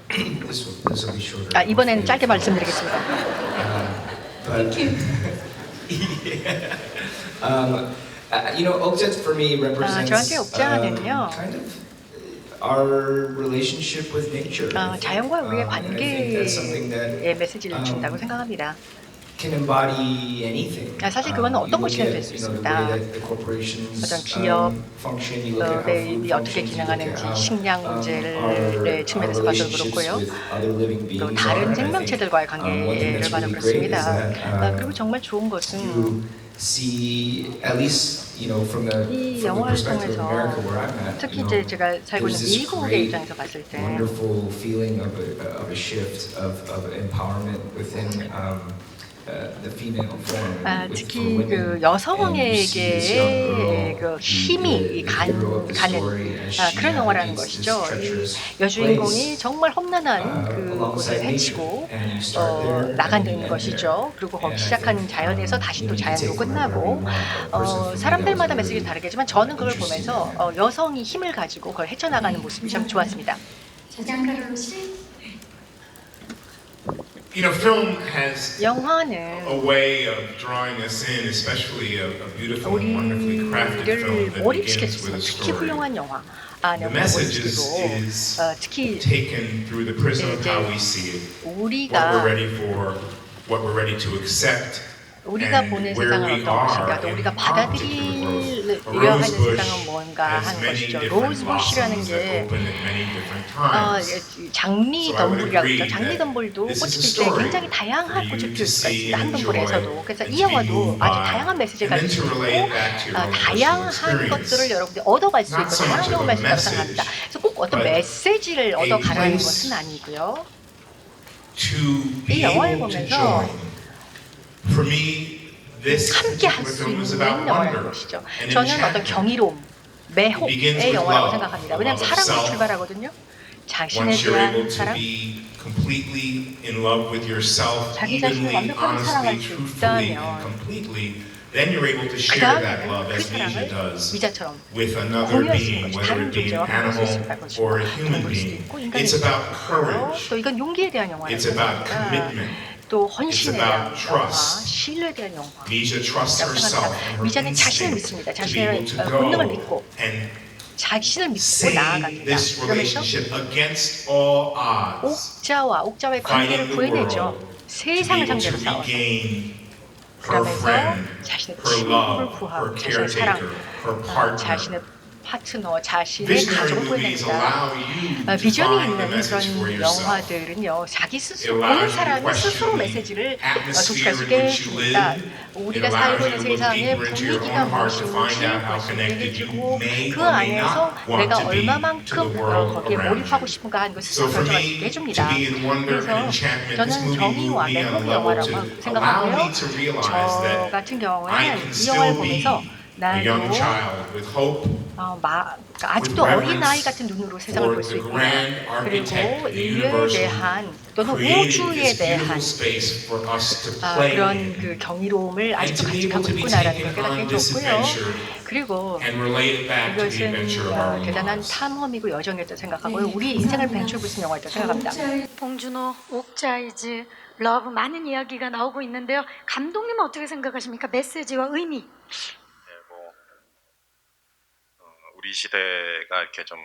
This will be shorter. 이번에는 짧게 말씀드리겠습니다. You know, Okja for me represents 저한테 옥자는요. kind of our relationship with nature. 자연과 우리의 And I think that's something 관계의 that 메시지를 준다고 생각합니다. can embody anything. 사실 그거는 어떤 것이나 될 수 있습니다. 어떤 기업, 이 어떻게 기능하는지, 식량 문제를 측면에서 봐도 그렇고요. 또 다른 생명체들과의 관계를 봐도 그렇습니다. 그리고 정말 좋은 것은 이 영화를 통해서 특히 이제 제가 살고 있는 미국의 입장에서 봤을 때 wonderful feeling of a shift of empowerment within the female form. 특히 그 여성에게 그 힘이 가는 그런 영화라는 것이죠. 이 여주인공이 정말 험난한 그곳을 헤치고 나가는 것이죠. 그리고 거기 시작하는 자연에서 다시 또 자연으로 끝나고 사람들마다 메시지는 다르겠지만 저는 그걸 보면서 여성이 힘을 가지고 그걸 헤쳐나가는 모습이 참 좋았습니다. 자장가로 씨. You know, film has 영화는 a way of drawing us in, especially a beautiful and wonderfully crafted film 우리를 that 몰입시킬 begins 수 with 있는 a 특히 story. 훌륭한 영화 The 영화를 message 몰입시키고 is 특히 taken through the prism of how we see it, what we're 우리가 ready for, what we're ready to accept, 우리가 and 보는 where 세상은 we 어떤 것인가, are 또 in 우리가 our particular world. 받아들이려 하는 Rosebush 세상은 뭔가 has 하는 many 것이죠. different 로즈부시라는 blossoms that 게 open at many different times. 장미덤불이라고 So I would 있죠. agree 장미덤불도 that 꽃이 this is a 필 때 story 굉장히 다양한 for 꽃을 you 피울 to 수가 see 있습니다. 한 and 동굴에서도. enjoy 그래서 and 이 to be 영화도 moved 아주 by, 다양한 메시지를 and then 가지고 to 있고 relate back to your own personal 다양한 experience. 것들을 여러분들이 얻어갈 수 있고 Not so 정말 much 좋은 of a 메시지라고 생각합니다. message, 그래서 꼭 어떤 but 메시지를 a 얻어가라는 place 것은 아니고요. To 이 be 영화를 able to 보면서 join. For me, this 함께 할 particular 수 film is 있는 about 영화라는 wonder 것이죠. and 저는 어떤 enchantment. 경이로움, 매혹의 영화라고 생각합니다. 왜냐하면 love of 사랑으로 self. 출발하거든요. 자신에 Once you're able 대한 to 사랑, be completely in love with yourself, 자기 자신을 evenly, 완벽하게 사랑할 honestly, 수 truthfully, 있다면 and completely, then you're able to 그 share that 다음에는 love 그 as Misha 사랑을 does 미자처럼 with another 공유할 수 being, 있는 것이 whether 다른 it be an 존재와 공유할 수 animal 있을 것이고 or a human 동물일 수도 being. 있고 인간일 It's 수도 about 있고 courage. 또 이건 용기에 대한 영화라고 It's about 생각합니다. commitment. 또 헌신에 It's 대한 about 영화, trust. 신뢰에 대한 영화. Misha trusts herself and her 미자는 자신을 instinct 믿습니다. to be 자신의 able to 본능을 go 믿고 and 자신을 믿고 Saying 나아갑니다. this 그러면서 relationship against all odds, 옥자와의 관계를 fighting the 구해내죠. world to be 세상을 able 상대로 to 싸워서. regain her 그러면서 friend, 자신의 her 친구를 love, 구하고 her 자신의 사랑, caretaker, her partner. 자신의 파트너, 자신의 Visionary 가족을 movies 구해냅니다. allow you to 비전이 find 있는 the message for 그런 yourself. 영화들은요, 자기 스스로 It allows 보는 you to 사람이 question 스스로 the 메시지를 atmosphere 독출할 수 in 있게 which you 해줍니다. live. 우리가 It 살고 allows 있는 you to look 세상의 deeper into your 분위기가 own heart to 무엇인지 find out how 볼 수 있게 connected you 해주고 may 그 or may 안에서 not want 내가 to be to 얼마만큼 the world 거기에 around 몰입하고 you. 싶은가 하는 걸 So 스스로 for 결정할 수 있게 me, to 해줍니다. be in wonder 그래서 and enchantment, this 저는 movie 정의와 moved me on a 매혹 level 영화라고 to allow 생각하고요. me to realize 저 that 같은 I 경우는 can 이 영화를 still be 보면서 a young 나도 child with hope, 그러니까 아직도 어린 아이 같은 눈으로 세상을 볼 수 있구나. 그리고 인류에 대한 또는 우주에 대한 그런 그 경이로움을 아직도 간직하고 있구나라는 걸 깨닫게 해줬고요. 그리고 이것은 대단한 탐험이고 여정이었다고 생각하고요. 우리 인생을 벤처해 볼 수 있는 영화였다고 생각합니다. 봉준호, 옥자이즈, 러브 많은 이야기가 나오고 있는데요. 감독님은 어떻게 생각하십니까? 메시지와 의미. 우리 시대가 이렇게 좀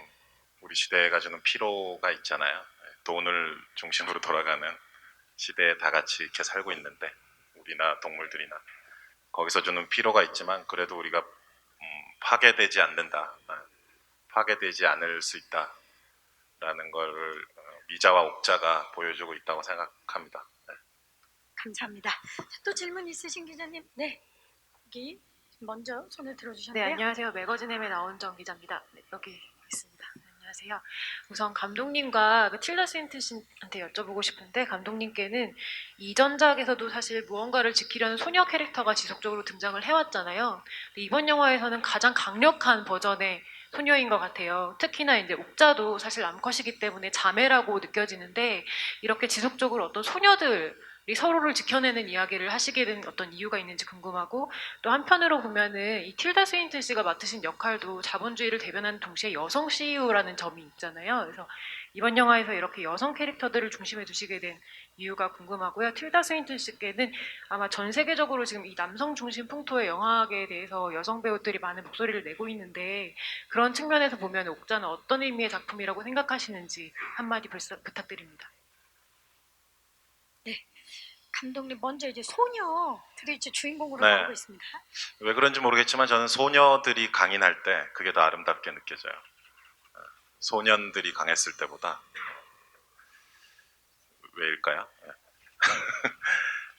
우리 시대가 주는 피로가 있잖아요. 돈을 중심으로 돌아가는 시대에 다 같이 이렇게 살고 있는데 우리나 동물들이나 거기서 주는 피로가 있지만 그래도 우리가 파괴되지 않는다, 파괴되지 않을 수 있다라는 걸 미자와 옥자가 보여주고 있다고 생각합니다. 네. 감사합니다. 또 질문 있으신 기자님? 네, 여기 먼저 손을 네, 들어주셨네요. 안녕하세요. 매거진 M의 나온정 기자입니다. 네, 여기 있습니다. 네, 안녕하세요. 우선 감독님과 틸다 스윈튼 씨한테 여쭤보고 싶은데 감독님께는 이전작에서도 사실 무언가를 지키려는 소녀 캐릭터가 지속적으로 등장을 해왔잖아요. 근데 이번 영화에서는 가장 강력한 버전의 소녀인 것 같아요. 특히나 이제 옥자도 사실 암컷이기 때문에 자매라고 느껴지는데 이렇게 지속적으로 어떤 소녀들 이 서로를 지켜내는 이야기를 하시게 된 어떤 이유가 있는지 궁금하고 또 한편으로 보면은 이 틸다 스윈튼 씨가 맡으신 역할도 자본주의를 대변하는 동시에 여성 CEO라는 점이 있잖아요. 그래서 이번 영화에서 이렇게 여성 캐릭터들을 중심에 두시게 된 이유가 궁금하고요. 틸다 스윈튼 씨께는 아마 전 세계적으로 지금 이 남성 중심 풍토의 영화계에 대해서 여성 배우들이 많은 목소리를 내고 있는데 그런 측면에서 보면 옥자는 어떤 의미의 작품이라고 생각하시는지 한마디 부탁드립니다. 네, 감독님 먼저 이제 소녀들이 이제 주인공으로 네. 나오고 있습니다. 왜 그런지 모르겠지만 저는 소녀들이 강인할 때 그게 더 아름답게 느껴져요. 소년들이 강했을 때보다. 왜일까요?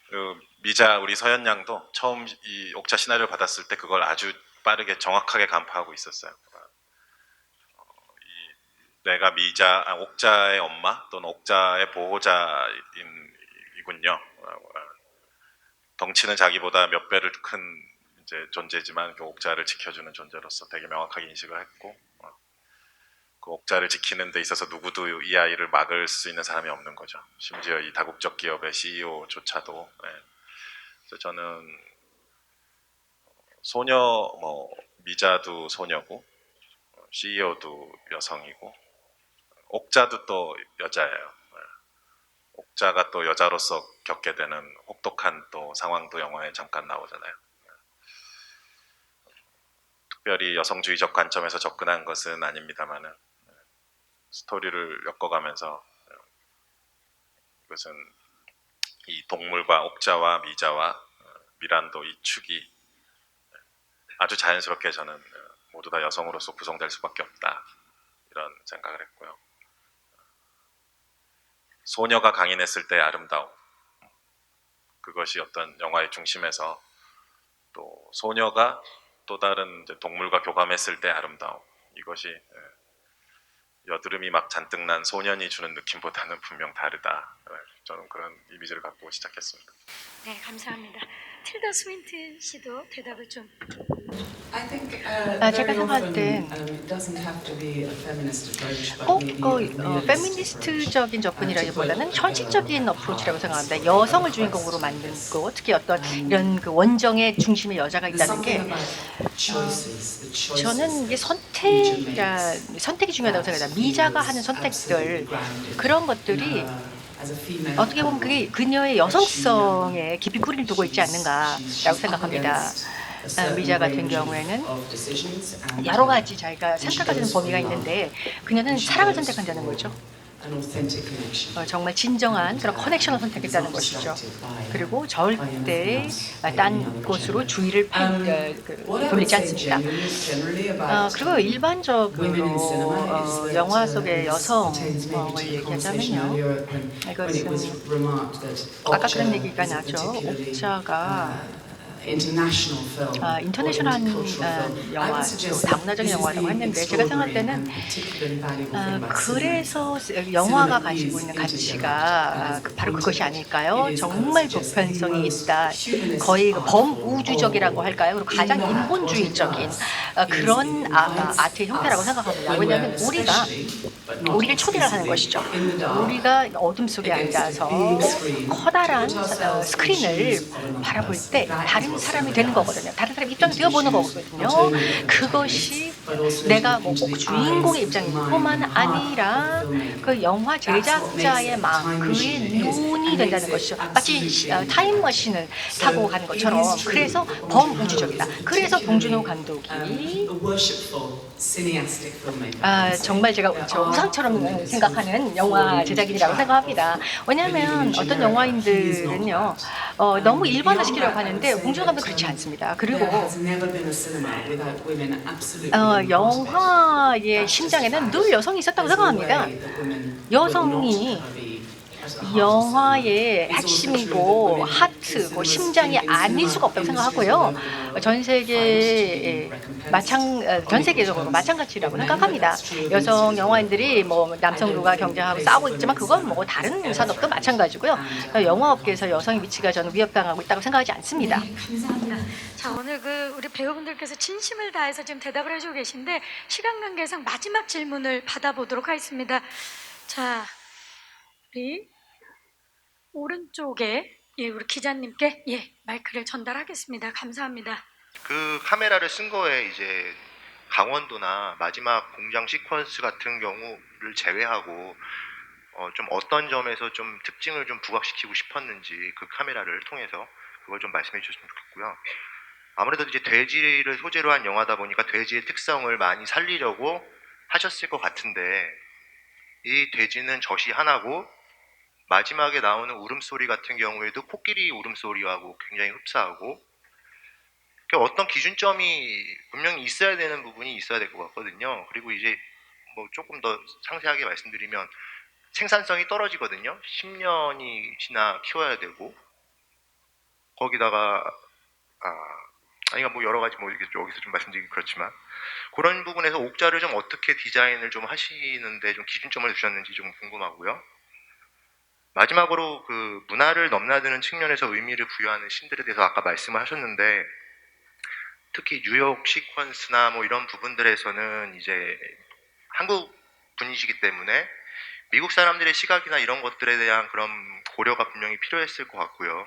그 미자 우리 서연 양도 처음 이 옥자 시나리오를 받았을 때 그걸 아주 빠르게 정확하게 간파하고 있었어요. 내가 옥자의 엄마 또는 옥자의 보호자이군요. 덩치는 자기보다 몇 배를 큰 이제 존재지만 그 옥자를 지켜주는 존재로서 되게 명확하게 인식을 했고 그 옥자를 지키는 데 있어서 누구도 이 아이를 막을 수 있는 사람이 없는 거죠. 심지어 이 다국적 기업의 CEO조차도. 네. 그래서 저는 소녀 미자도 소녀고 CEO도 여성이고 옥자도 또 여자예요. 옥자가 또 여자로서 겪게 되는 혹독한 또 상황도 영화에 잠깐 나오잖아요. 특별히 여성주의적 관점에서 접근한 것은 아닙니다만은 스토리를 엮어가면서 이것은 이 동물과 옥자와 미자와 미란도 이 축이 아주 자연스럽게 저는 모두 다 여성으로서 구성될 수밖에 없다 이런 생각을 했고요. 소녀가 강인했을 때의 아름다움 그것이 어떤 영화의 중심에서 또 소녀가 또 다른 이제 동물과 교감했을 때의 아름다움 이것이 여드름이 막 잔뜩 난 소년이 주는 느낌보다는 분명 다르다. 저는 그런 이미지를 갖고 시작했습니다. 네, 감사합니다. 틸다 스윈튼 씨도 대답을 좀. 제가 생각할 땐 꼭 페미니스트적인 접근이라기보다는 현실적인 어프로치라고 생각합니다. 여성을 주인공으로 만든 거, 특히 어떤 이런 그 원정의 중심에 여자가 있다는 게 저는 이게 선택이 중요하다고 생각합니다. 미자가 하는 선택들 그런 것들이 어떻게 보면 그게 그녀의 여성성에 깊이 뿌리를 두고 있지 않는가라고 생각합니다. 미자 같은 경우에는 여러 가지 자기가 선택하는 범위가 있는데 그녀는 사랑을 선택한다는 거죠. 정말 진정한 그런 커넥션을 선택했다는 것이죠. 그리고 절대 딴 곳으로 주의를 돌리지 않습니다. 그리고 일반적으로 영화 속의 여성을 얘기하자면요. 이것은 아까 그런 얘기가 나죠. 옥자가 인터내셔널한 영화죠. 다문화적인 영화라고 했는데 제가 생각할 때는 그래서 영화가 가지고 있는 가치가 바로 그것이 아닐까요? 정말 보편성이 있다. 거의 범우주적이라고 할까요? 그리고 가장 인본주의적인 그런 아트의 형태라고 생각합니다. 왜냐하면 우리를 초대를 하는 것이죠. 우리가 어둠 속에 앉아서 커다란 스크린을 바라볼 때 다른 사람이 되는 거거든요. 다른 사람 입장이 되어보는 거거든요. 그것이 내가 꼭 주인공의 입장뿐만 아니라 그 영화 제작자의 마음, 그의 눈이 된다는 것이죠. 마치 타임머신을 타고 가는 것처럼. 그래서 범우주적이다. 그래서 봉준호 감독이 정말 제가 우상처럼 생각하는 영화 제작인이라고 생각합니다. 왜냐하면 어떤 영화인들은요 너무 일반화시키려고 하는데 봉준호 감독은 그렇지 않습니다. 그리고 영화의 심장에는 늘 여성이 있었다고 생각합니다. 여성이 영화의 핵심이고 하트고 심장이 아닐 수가 없다고 생각하고요. 전 세계적으로 마찬가지라고 생각합니다. 여성 영화인들이 뭐 남성들과 경쟁하고 싸우고 있지만 그건 뭐 다른 산업도 마찬가지고요. 영화업계에서 여성의 위치가 저는 위협당하고 있다고 생각하지 않습니다. 감사합니다. 자, 오늘 우리 배우분들께서 진심을 다해서 지금 대답을 해주고 계신데 시간 관계상 마지막 질문을 받아보도록 하겠습니다. 자, 우리 오른쪽에 우리 기자님께 마이크를 전달하겠습니다. 감사합니다. 그 카메라를 쓴 거에 이제 강원도나 마지막 공장 시퀀스 같은 경우를 제외하고 좀 어떤 점에서 좀 특징을 좀 부각시키고 싶었는지 그 카메라를 통해서 그걸 좀 말씀해 주셨으면 좋겠고요. 아무래도 이제 돼지를 소재로 한 영화다 보니까 돼지의 특성을 많이 살리려고 하셨을 것 같은데 이 돼지는 젖이 하나고 마지막에 나오는 울음소리 같은 경우에도 코끼리 울음소리하고 굉장히 흡사하고 어떤 기준점이 분명히 있어야 되는 부분이 있어야 될 것 같거든요. 그리고 이제 뭐 조금 더 상세하게 말씀드리면 생산성이 떨어지거든요. 10년이 지나 키워야 되고 거기다가 아니가 뭐 여러 가지 뭐 여기서 좀 말씀드리기 그렇지만 그런 부분에서 옥자를 좀 어떻게 디자인을 좀 하시는데 좀 기준점을 두셨는지 좀 궁금하고요. 마지막으로 그 문화를 넘나드는 측면에서 의미를 부여하는 신들에 대해서 아까 말씀을 하셨는데 특히 뉴욕 시퀀스나 뭐 이런 부분들에서는 이제 한국 분이시기 때문에 미국 사람들의 시각이나 이런 것들에 대한 그런 고려가 분명히 필요했을 것 같고요.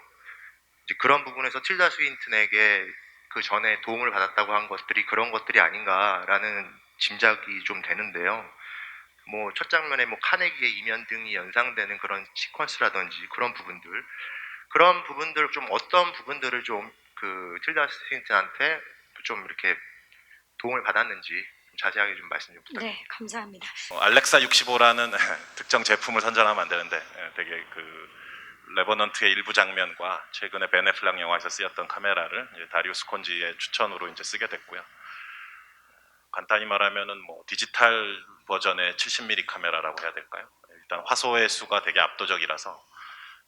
이제 그런 부분에서 틸다 스윈튼에게 그 전에 도움을 받았다고 한 것들이 그런 것들이 아닌가라는 짐작이 좀 되는데요. 뭐 첫 장면에 뭐 카네기의 이면 등이 연상되는 그런 시퀀스라든지 그런 부분들 좀 어떤 부분들을 좀 그 틸다 스윈튼한테 좀 이렇게 도움을 받았는지 좀 자세하게 좀 말씀 좀 부탁드립니다. 네, 감사합니다. 알렉사 65라는 특정 제품을 선전하면 안 되는데 되게 그 레버넌트의 일부 장면과 최근에 베네 플랑 영화에서 쓰였던 카메라를 이제 다리우스 콘지의 추천으로 이제 쓰게 됐고요. 간단히 말하면은 뭐 디지털 버전의 70mm 카메라라고 해야 될까요? 일단 화소의 수가 되게 압도적이라서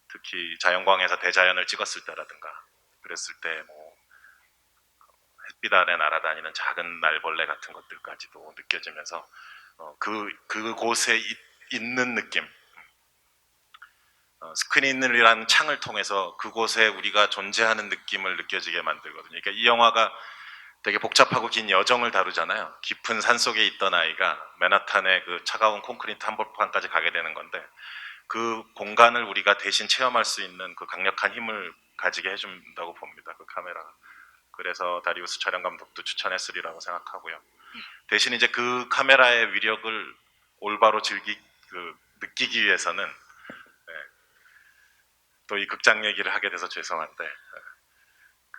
특히 자연광에서 대자연을 찍었을 때라든가 그랬을 때 뭐 햇빛 아래 날아다니는 작은 날벌레 같은 것들까지도 느껴지면서 그곳에 있는 느낌, 스크린이라는 창을 통해서 그곳에 우리가 존재하는 느낌을 느껴지게 만들거든요. 그러니까 이 영화가 되게 복잡하고 긴 여정을 다루잖아요. 깊은 산속에 있던 아이가 맨하탄의 그 차가운 콘크리트 한복판까지 가게 되는 건데 그 공간을 우리가 대신 체험할 수 있는 그 강력한 힘을 가지게 해준다고 봅니다. 그 카메라가. 그래서 다리우스 촬영 감독도 추천했으리라고 생각하고요. 대신 이제 그 카메라의 위력을 올바로 느끼기 위해서는 또 이 극장 얘기를 하게 돼서 죄송한데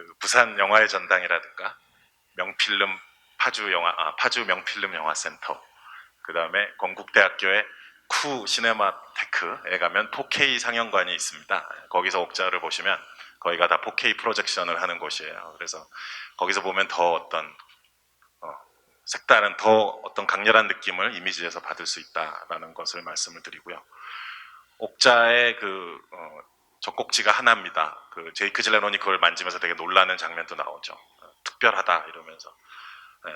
그 부산 영화의 전당이라든가 명필름 파주 명필름 영화센터, 그 다음에 건국대학교의 쿠 시네마테크에 가면 4K 상영관이 있습니다. 거기서 옥자를 보시면 거기가 다 4K 프로젝션을 하는 곳이에요. 그래서 거기서 보면 더 어떤 색다른 더 어떤 강렬한 느낌을 이미지에서 받을 수 있다라는 것을 말씀을 드리고요. 옥자의 젖꼭지가 하나입니다. 그 제이크 질레논이 그걸 만지면서 되게 놀라는 장면도 나오죠. 특별하다 이러면서.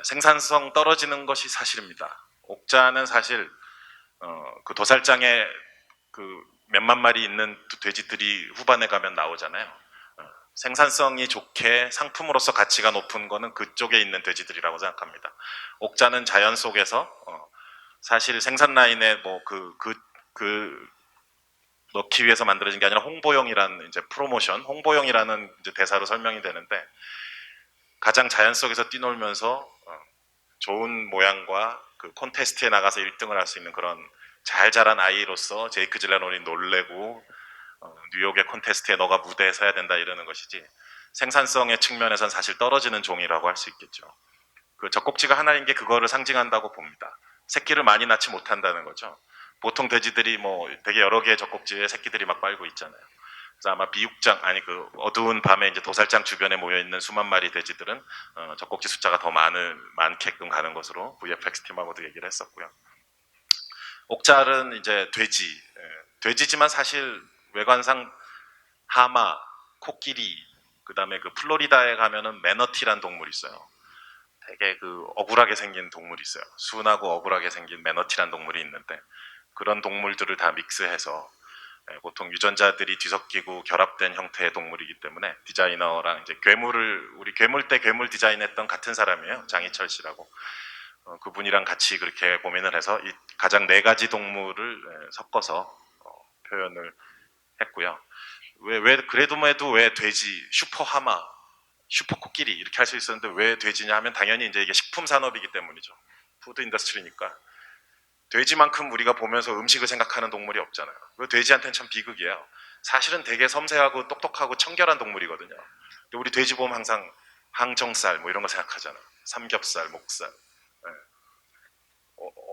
생산성 떨어지는 것이 사실입니다. 옥자는 사실 그 도살장에 그 몇만 마리 있는 돼지들이 후반에 가면 나오잖아요. 생산성이 좋게 상품으로서 가치가 높은 거는 그쪽에 있는 돼지들이라고 생각합니다. 옥자는 자연 속에서 사실 생산 라인에 넣기 위해서 만들어진 게 아니라 홍보용이라는 이제 프로모션, 홍보용이라는 이제 대사로 설명이 되는데, 가장 자연 속에서 뛰놀면서 좋은 모양과 그 콘테스트에 나가서 1등을 할 수 있는 그런 잘 자란 아이로서 제이크 질레논이 놀래고 뉴욕의 콘테스트에 너가 무대에 서야 된다 이러는 것이지, 생산성의 측면에선 사실 떨어지는 종이라고 할 수 있겠죠. 그 젖꼭지가 하나인 게 그거를 상징한다고 봅니다. 새끼를 많이 낳지 못한다는 거죠. 보통 돼지들이 뭐 되게 여러 개의 젖꼭지에 새끼들이 막 빨고 있잖아요. 그래서 아마 그 어두운 밤에 이제 도살장 주변에 모여 있는 수만 마리 돼지들은 젖꼭지 숫자가 더 많게끔 가는 것으로 VFX 팀하고도 얘기를 했었고요. 옥자는 이제 돼지지만 사실 외관상 하마, 코끼리, 그 다음에 그 플로리다에 가면은 매너티란 동물이 있어요. 되게 그 억울하게 생긴 동물이 있어요. 순하고 억울하게 생긴 매너티란 동물이 있는데, 그런 동물들을 다 믹스해서 보통 유전자들이 뒤섞이고 결합된 형태의 동물이기 때문에 디자이너랑 이제 우리 괴물때 괴물 디자인했던 같은 사람이에요. 장희철 씨라고. 그분이랑 같이 그렇게 고민을 해서 이 가장 4가지 동물을 섞어서 표현을 했고요. 그래도 왜 돼지, 슈퍼 하마, 슈퍼 코끼리 이렇게 할 수 있었는데 왜 돼지냐 하면 당연히 이제 이게 식품 산업이기 때문이죠. 푸드 인더스트리니까. 돼지만큼 우리가 보면서 음식을 생각하는 동물이 없잖아요. 그 돼지한테는 참 비극이에요. 사실은 되게 섬세하고 똑똑하고 청결한 동물이거든요. 근데 우리 돼지 보면 항상 항정살 뭐 이런 거 생각하잖아요. 삼겹살, 목살.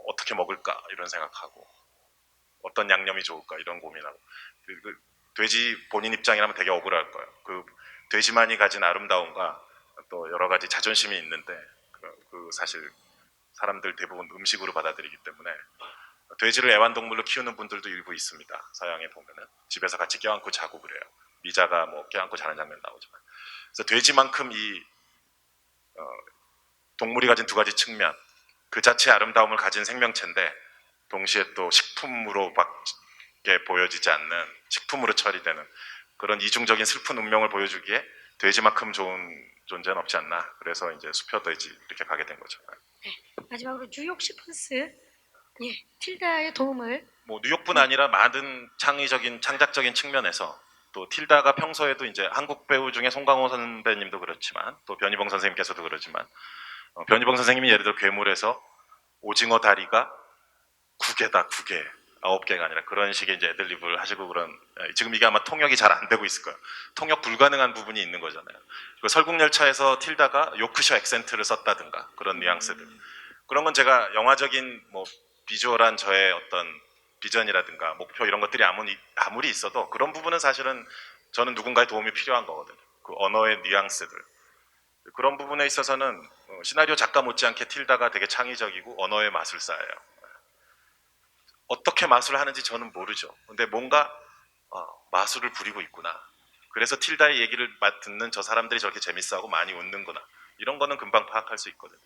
어떻게 먹을까 이런 생각하고, 어떤 양념이 좋을까 이런 고민하고. 그 돼지 본인 입장이라면 되게 억울할 거예요. 그 돼지만이 가진 아름다움과 또 여러 가지 자존심이 있는데 그 사실 사람들 대부분 음식으로 받아들이기 때문에 돼지를 애완동물로 키우는 분들도 일부 있습니다. 서양에 보면은 집에서 같이 껴안고 자고 그래요. 미자가 뭐 껴안고 자는 장면 나오지만. 그래서 돼지만큼 이 동물이 가진 2가지 측면, 그 자체의 아름다움을 가진 생명체인데 동시에 또 식품으로 밖에 보여지지 않는, 식품으로 처리되는 그런 이중적인 슬픈 운명을 보여주기에 돼지만큼 좋은 존재는 없지 않나. 그래서 이제 수표돼지 이렇게 가게 된 거죠. 네. 마지막으로 뉴욕 시펀스, 틸다의 도움을. 뭐 뉴욕뿐 아니라 많은 창작적인 측면에서 또 틸다가 평소에도 이제 한국 배우 중에 송강호 선배님도 그렇지만 또 변희봉 선생님께서도 그러지만, 변희봉 선생님이 예를 들어 괴물에서 오징어 다리가 9개다, 9개, 9개가 아니라 그런 식의 이제 애들립을 하시고 그런, 지금 이게 아마 통역이 잘 안 되고 있을 거예요. 통역 불가능한 부분이 있는 거잖아요. 그 설국열차에서 틸다가 요크셔 액센트를 썼다든가 그런 뉘앙스들, 그런 건 제가 영화적인 뭐 비주얼한 저의 어떤 비전이라든가 목표 이런 것들이 아무리 있어도 그런 부분은 사실은 저는 누군가의 도움이 필요한 거거든요. 그 언어의 뉘앙스들, 그런 부분에 있어서는 시나리오 작가 못지않게 틸다가 되게 창의적이고 언어의 마술사예요. 어떻게 마술을 하는지 저는 모르죠. 근데 뭔가 마술을 부리고 있구나. 그래서 틸다의 얘기를 듣는 저 사람들이 저렇게 재밌어하고 많이 웃는구나. 이런 거는 금방 파악할 수 있거든요.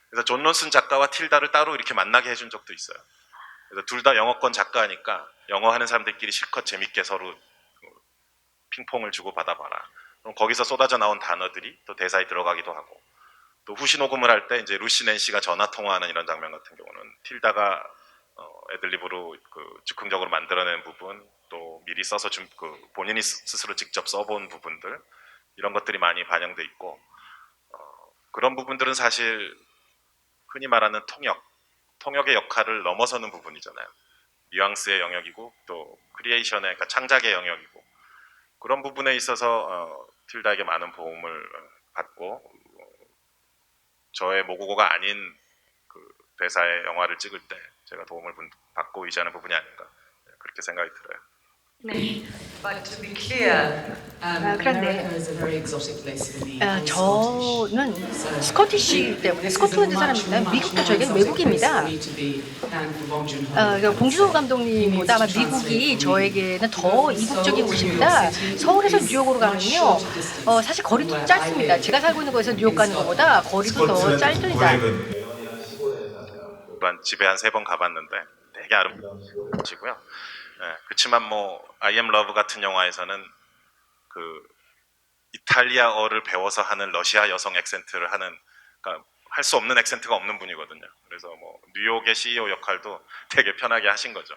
그래서 존 론슨 작가와 틸다를 따로 이렇게 만나게 해준 적도 있어요. 그래서 둘 다 영어권 작가니까 영어 하는 사람들끼리 실컷 재밌게 서로 핑퐁을 주고 받아봐라. 그럼 거기서 쏟아져 나온 단어들이 또 대사에 들어가기도 하고, 또 후시 녹음을 할 때 이제 루시 낸시가 전화 통화하는 이런 장면 같은 경우는 틸다가 애들립으로 즉흥적으로 만들어낸 부분, 또 미리 써서 본인이 스스로 직접 써본 부분들, 이런 것들이 많이 반영돼 있고, 그런 부분들은 사실 흔히 말하는 통역의 역할을 넘어서는 부분이잖아요. 뉘앙스의 영역이고 또 크리에이션의, 그러니까 창작의 영역이고, 그런 부분에 있어서 틸다에게 많은 도움을 받고 저의 모국어가 아닌 그 대사의 영화를 찍을 때 제가 도움을 받고 의지하는 부분이 아닌가 그렇게 생각이 들어요. 네. 그런데 저는 스코티시 때문에 스코틀랜드 사람입니다. 미국도 저에게는 외국입니다. 그러니까 봉준호 감독님보다 아마 미국이 저에게는 더 이국적인 곳입니다. 서울에서 뉴욕으로 가면요, 사실 거리도 짧습니다. 제가 살고 있는 곳에서 뉴욕 가는 것보다 거리도 더 짧습니다. 집에 한 3번 가봤는데 되게 아름다운 곳이고요. 그렇지만 뭐 I Am Love 같은 영화에서는 그 이탈리아어를 배워서 하는 러시아 여성 액센트를 하는, 그러니까 할 수 없는 액센트가 없는 분이거든요. 그래서 뭐 뉴욕의 CEO 역할도 되게 편하게 하신 거죠.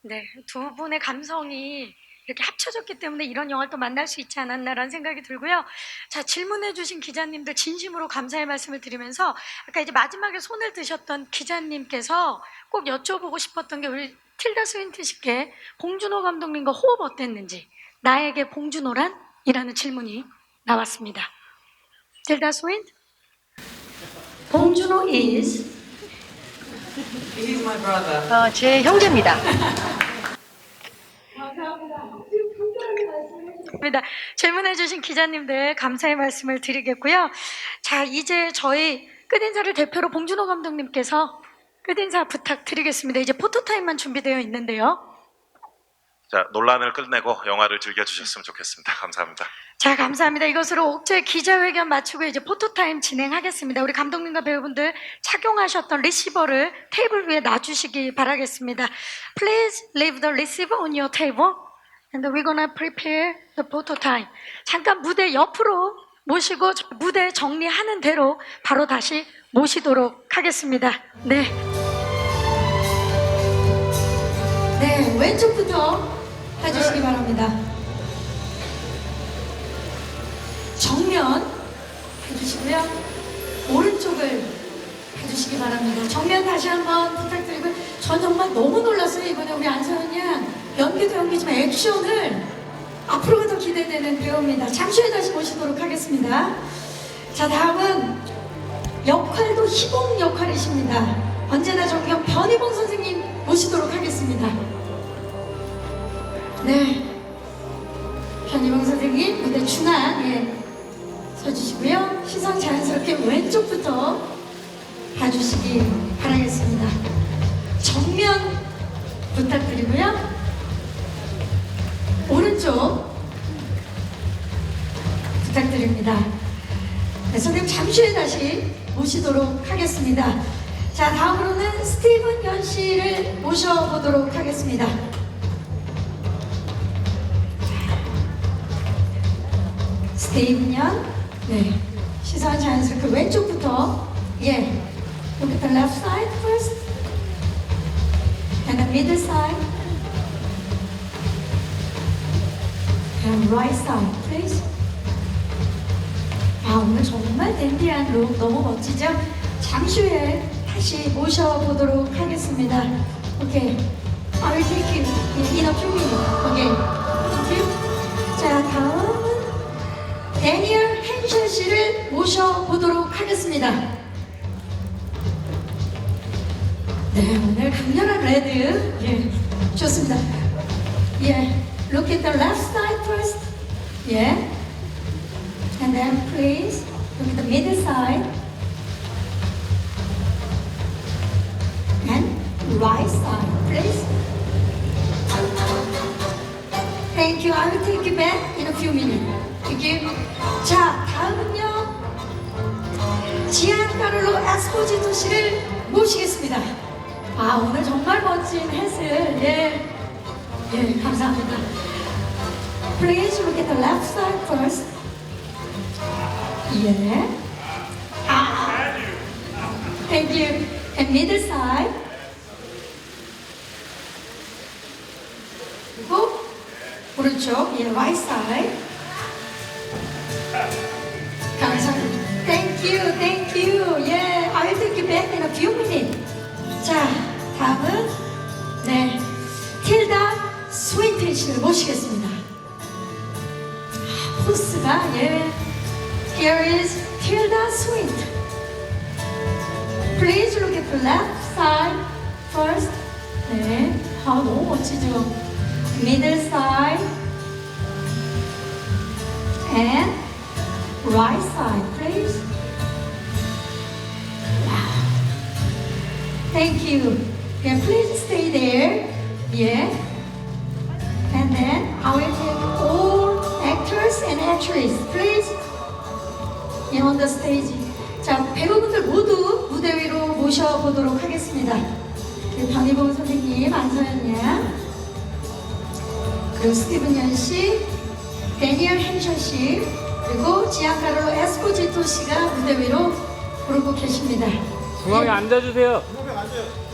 네, 두 분의 감성이 이렇게 합쳐졌기 때문에 이런 영화를 또 만날 수 있지 않았나라는 생각이 들고요. 자, 질문해 주신 기자님들 진심으로 감사의 말씀을 드리면서 아까 이제 마지막에 손을 드셨던 기자님께서 꼭 여쭤보고 싶었던 게 우리 틸다 스윈튼 씨께 봉준호 감독님과 호흡 어땠는지, 나에게 봉준호란? 이라는 질문이 나왔습니다. 틸다 스윈튼? 봉준호 is? He's my brother. 제 형제입니다. 질문해 주신 기자님들 감사의 말씀을 드리겠고요. 자, 이제 저희 끝인사를 대표로 봉준호 감독님께서 끝인사 부탁드리겠습니다. 이제 포토타임만 준비되어 있는데요. 자, 논란을 끝내고 영화를 즐겨주셨으면 좋겠습니다. 감사합니다. 자, 감사합니다. 이것으로 옥제 기자회견 마치고 이제 포토타임 진행하겠습니다. 우리 감독님과 배우분들 착용하셨던 리시버를 테이블 위에 놔주시기 바라겠습니다. Please leave the receiver on your table and we're gonna prepare the photo time. 잠깐 무대 옆으로 모시고 무대 정리하는 대로 바로 다시 모시도록 하겠습니다. 네. 네, 왼쪽부터 해주시기 바랍니다. 정면 해주시고요. 오른쪽을 해주시기 바랍니다. 정면 다시 한번 부탁드리고요. 전 정말 너무 놀랐어요. 이번에 우리 안서연 양 연기도 연기지만 액션을 앞으로가 더 기대되는 배우입니다. 잠시 후에 다시 모시도록 하겠습니다. 자, 다음은 역할도 희봉 역할이십니다. 언제나 존경 변희봉 선생님 모시도록 하겠습니다. 네, 변희봉 선생님 무대 중앙에 서주시고요. 시선 자연스럽게 왼쪽부터 봐주시기 바라겠습니다. 정면 부탁드리고요. 오른쪽 부탁드립니다. 네, 선생님 잠시 후에 다시 모시도록 하겠습니다. 자, 다음으로는 스티븐 연 씨를 모셔보도록 하겠습니다. 스티븐 연, 네, 시선 자연스럽게 왼쪽부터, 예, look at the left side first, and the middle side, and right side, please. 아, 오늘 정말 댄디한 룩 너무 멋지죠? 잠시 후에 다시 모셔보도록 하겠습니다. 오케이. I will take you in a few minutes. 오케이. Thank you. 자, 다음은 데니얼 헨셜 씨를 모셔보도록 하겠습니다. 네, 오늘 강렬한 레드. 예, 좋습니다. 예, look at the left side first. 예. And then please look at the middle side and right side, please. Thank you. I will take you back in a few minutes. Thank you. 자, 다음은요, 지안카를로 에스포지토 씨를 모시겠습니다. 아, 오늘 정말 멋진 햇을, 예, 예, 감사합니다. Please look at the left side first. 예. 아. Thank you. And middle side. 그리고 오른쪽, 예, right side. 감사합니다. Thank you, thank you. 예, I'll take you back in a few minutes. 자, 다음은 네, 틸다 스윈튼 씨를 모시겠습니다. 포스가 Here is Tilda Swinton. Please look at the left side first. 네, 너무 멋지죠. Middle side and right side, please. Wow. Thank you. Yeah, please stay there. Yeah. And then I will take all actors and actresses, please. On the stage. 자, 배우분들 모두 무대 위로 모셔보도록 하겠습니다. 변희봉 선생님, 안서연 양, 그리고 스티븐 연 씨, 데니얼 햄셔 씨, 그리고 지안카를로 에스포지토 씨가 무대 위로 오르고 계십니다. 중앙에 앉아주세요.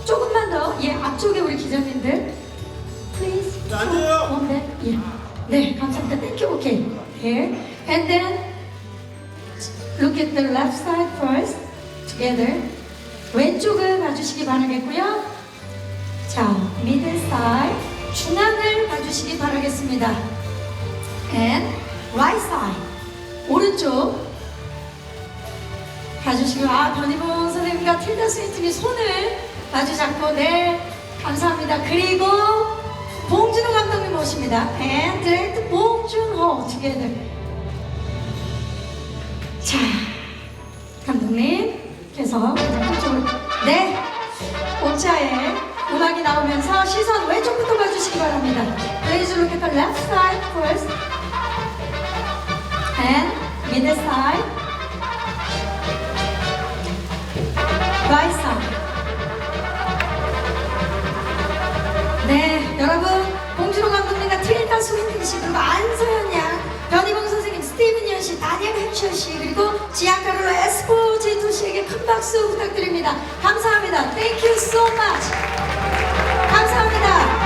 조금만 더, 앞쪽에 우리 기자님들. Please. 앉아요. 네, 감사합니다. Thank you. Okay. Here. And then look at the left side first. Together. 왼쪽을 봐주시기 바라겠고요. 자, middle side. 중앙을 봐주시기 바라겠습니다. And right side. 오른쪽 봐주시고, 변희봉 선생님과 틸다 스윈튼이 손을 마주 잡고, 네, 감사합니다. 그리고 봉준호 감독님 모십니다. And direct 봉준호 together. 자, 감독님께서 이쪽으로, 네, 옥자에 음악이 나오면서 시선 왼쪽부터 봐주시기 바랍니다. Please look at the left side first. And middle side. Right side. 네, 여러분, 봉준호 감독님과 틸다 스윈튼 씨, 그리고 안서연 양, 변희봉 선생님, 스티븐 연 씨, 다니엘 햄셔 씨, 그리고 지안카를로 에스포지토 씨에게 큰 박수 부탁드립니다. 감사합니다. Thank you so much. 감사합니다.